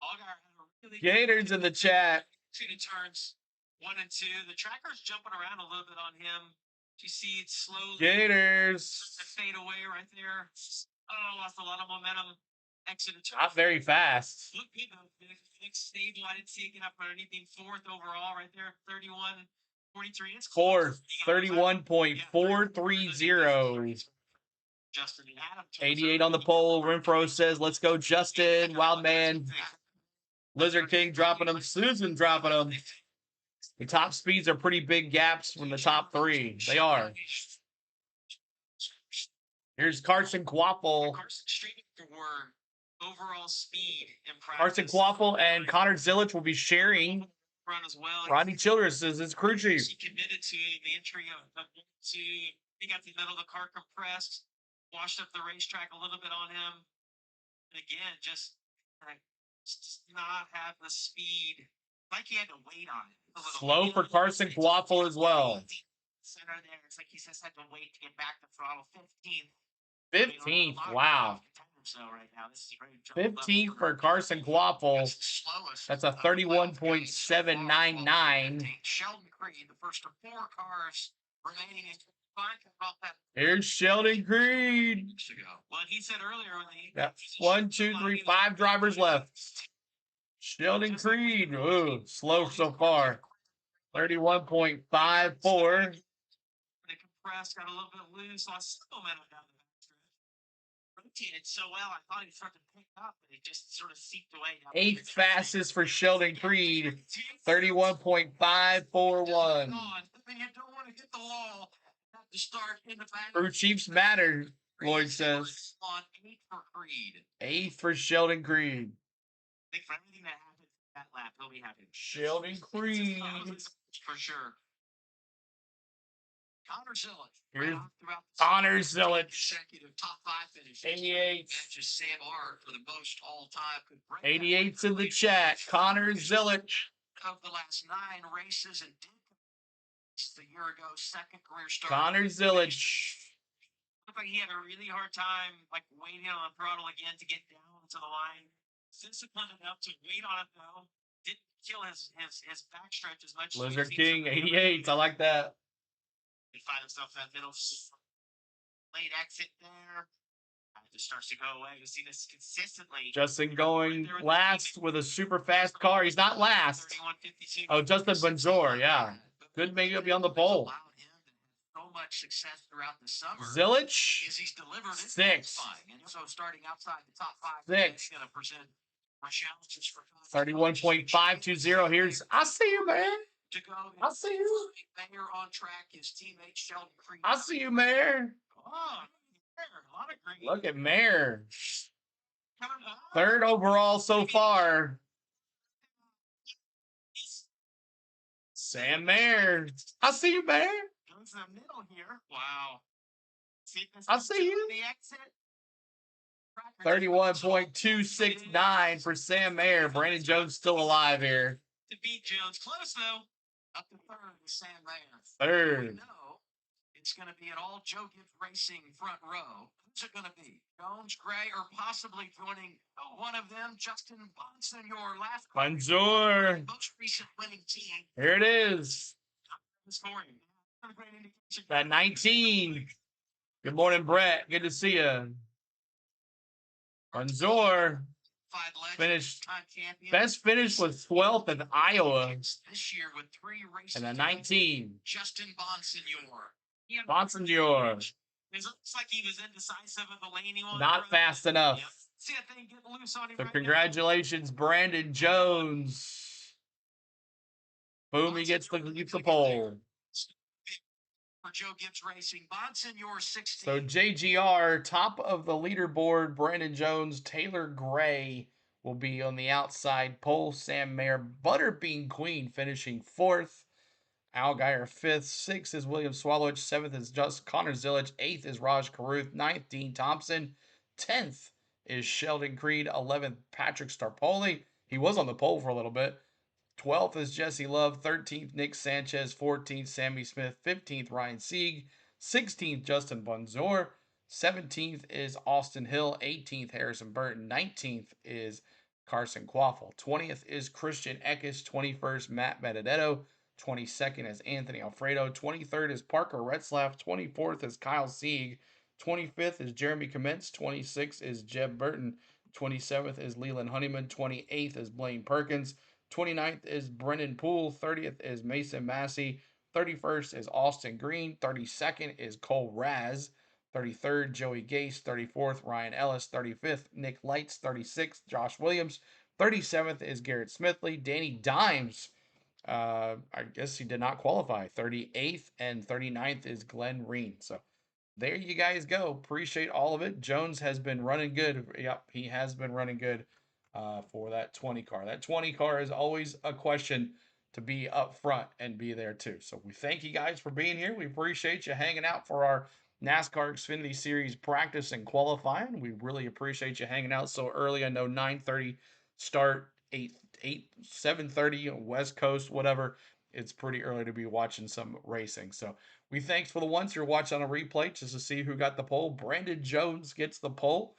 Allgaier had a really Gators in the chat. to turns 1 and 2. The tracker's jumping around a little bit on him. You see it slowly Gators. fade away right there. Oh, lost a lot of momentum. Exit turn. Not very fast. Look good though. It's stable. I didn't see it get up for anything. 4th overall right there. 31.43. It's Fourth, 31.430. Justin Adam. 88 on the pole. Renfro says, let's go, Justin. Wildman. Lizard King dropping them. Susan dropping them. The top speeds are pretty big gaps from the top 3. They are. Here's Carson Quaffle. Carson straight for overall speed in practice. Carson Quaffle and Connor Zilich will be sharing. Run as well. Rodney Childress says it's crew chief. He committed to the entry of 2. He got the middle of the car compressed, washed up the racetrack a little bit on him. And again, just not have the speed. Like he had to wait on it. Slow for Carson Quaffle as well. Center there. It's like he just had to wait to get back to throttle. 15th. 15th. Wow. 15th for Carson Quaffle. That's a 31.799. Sheldon Creed, the first of 4 cars remaining in Here's Sheldon Creed. Well, he said earlier when they 1, 2, 3, 5 drivers left. Sheldon Creed. Ooh, slow so far. 31.54. The compressed got a little bit loose, lost some momentum down the backstretch. Rotated so well, I thought he started to pick up, but it just sort of seeped away. 8th fastest for Sheldon Creed. 31.541. You don't want to hit the wall. Have to start in the back. Crew chiefs matter, Lloyd says. On 8th for Creed. 8th for Sheldon Creed. I think for everything that happened that lap, he'll be happy. Sheldon Creed. For sure. Connor Zilich. Here's Connor Zilich. Consecutive top 5 finishes. 88. Matches Sam Art for the most all-time. 88's in the chat. Connor Zilich. Of the last 9 races and did the year ago, second career start. Connor Zilich. Looked like he had a really hard time, like waiting on the throttle again to get down to the line. disciplined enough to wait on it though. Didn't kill his backstretch as much. Lizard King 88. I like that. He find himself in that middle late exit there. It just starts to go away. We've seen this consistently. Justin going last with a super fast car. He's not last. Oh, Justin Bonjour, yeah. Good maybe be on the pole. So much success throughout the summer. Zillich, Is he's delivered 6. and so starting outside the top 5, 6. going to present more challenges for 31.520. Here's I see you, man. To go. I see you. Mayor on track. His teammate Sheldon Creed. I see you, Mayor. Oh, a lot of green. Look at Mayor. 3rd overall so far. Sam Mayer. I see you, Mayor. Goes to the middle here. Wow. I see you. The exit. 31.269 for Sam Mayer. Brandon Jones still alive here. To beat Jones. Close, though. Up to 3rd with Sam Mayer. 3rd. No, it's going to be an all Joe Gibbs Racing front row. Who's it going to be? Jones, Gray, or possibly joining one of them, Justin Bonson, your last Bonjour. most recent winning team. Here it is. Scoring. At 19. Good morning, Brett. Good to see you. Bonjour. Finished. Best finish was 12th in Iowa. This year with 3 races. And a 19. Justin Bonsignor. Bonsignor. It looks like he was indecisive of the lane he wanted. Not fast enough. Yep. See that thing getting loose on him. So right congratulations, Brandon Jones. Boom, he gets the pole. For Joe Gibbs Racing, Bonsignor 16. So JGR, top of the leaderboard, Brandon Jones, Taylor Gray will be on the outside pole. Sam Mayer, Butterbean Queen finishing 4th. Al Geyer 5th. 6th is William Swallowich. 7th is just Connor Zillich. 8th is Raj Caruth. 9th, Dean Thompson. 10th is Sheldon Creed. 11th, Patrick Starpoli. He was on the pole for a little bit. 12th is Jesse Love. 13th, Nick Sanchez. 14th, Sammy Smith. 15th, Ryan Sieg. 16th, Justin Bonjour. 17th is Austin Hill. 18th, Harrison Burton. 19th is Carson Quaffle. 20th is Christian Eckes. 21st, Matt Benedetto. 22nd is Anthony Alfredo. 23rd is Parker Retzlaff. 24th is Kyle Sieg. 25th is Jeremy Commence. 26th is Jeb Burton. 27th is Leland Honeyman. 28th is Blaine Perkins. 29th is Brendan Poole. 30th is Mason Massey. 31st is Austin Green. 32nd is Cole Raz. 33rd, Joey Gase. 34th, Ryan Ellis. 35th, Nick Lights. 36th, Josh Williams. 37th is Garrett Smithley. Danny Dimes. I guess he did not qualify. 38th and 39th is Glenn Reen. So there you guys go. Appreciate all of it. Jones has been running good. Yep, he has been running good for that 20 car. That 20 car is always a question to be up front and be there too. So we thank you guys for being here. We appreciate you hanging out for our NASCAR Xfinity Series practice and qualifying. We really appreciate you hanging out so early. I know 9:30 start, 7:30 West Coast, whatever. It's pretty early to be watching some racing. So we thanks for the ones who are watching on a replay just to see who got the pole. Brandon Jones gets the pole,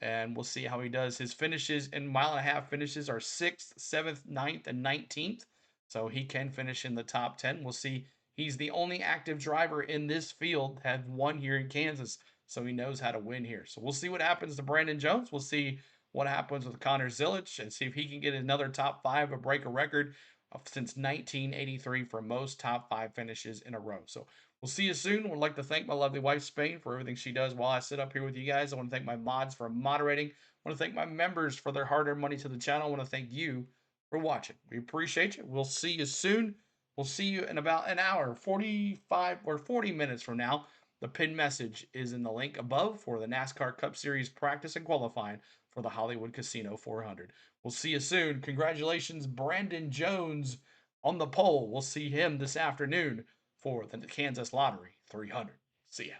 and we'll see how he does. His finishes in mile-and-a-half finishes are 6th, 7th, 9th, and 19th. So he can finish in the top 10. We'll see. He's the only active driver in this field, have won here in Kansas, so he knows how to win here. So we'll see what happens to Brandon Jones. We'll see what happens with Connor Zillich and see if he can get another top 5 or break a record since 1983 for most top 5 finishes in a row. So we'll see you soon. I would like to thank my lovely wife, Spain, for everything she does while I sit up here with you guys. I want to thank my mods for moderating. I want to thank my members for their hard-earned money to the channel. I want to thank you for watching. We appreciate you. We'll see you soon. We'll see you in about an hour, 45 or 40 minutes from now. The pinned message is in the link above for the NASCAR Cup Series practice and qualifying for the Hollywood Casino 400. We'll see you soon. Congratulations, Brandon Jones on the pole. We'll see him this afternoon for the Kansas Lottery 300. See ya.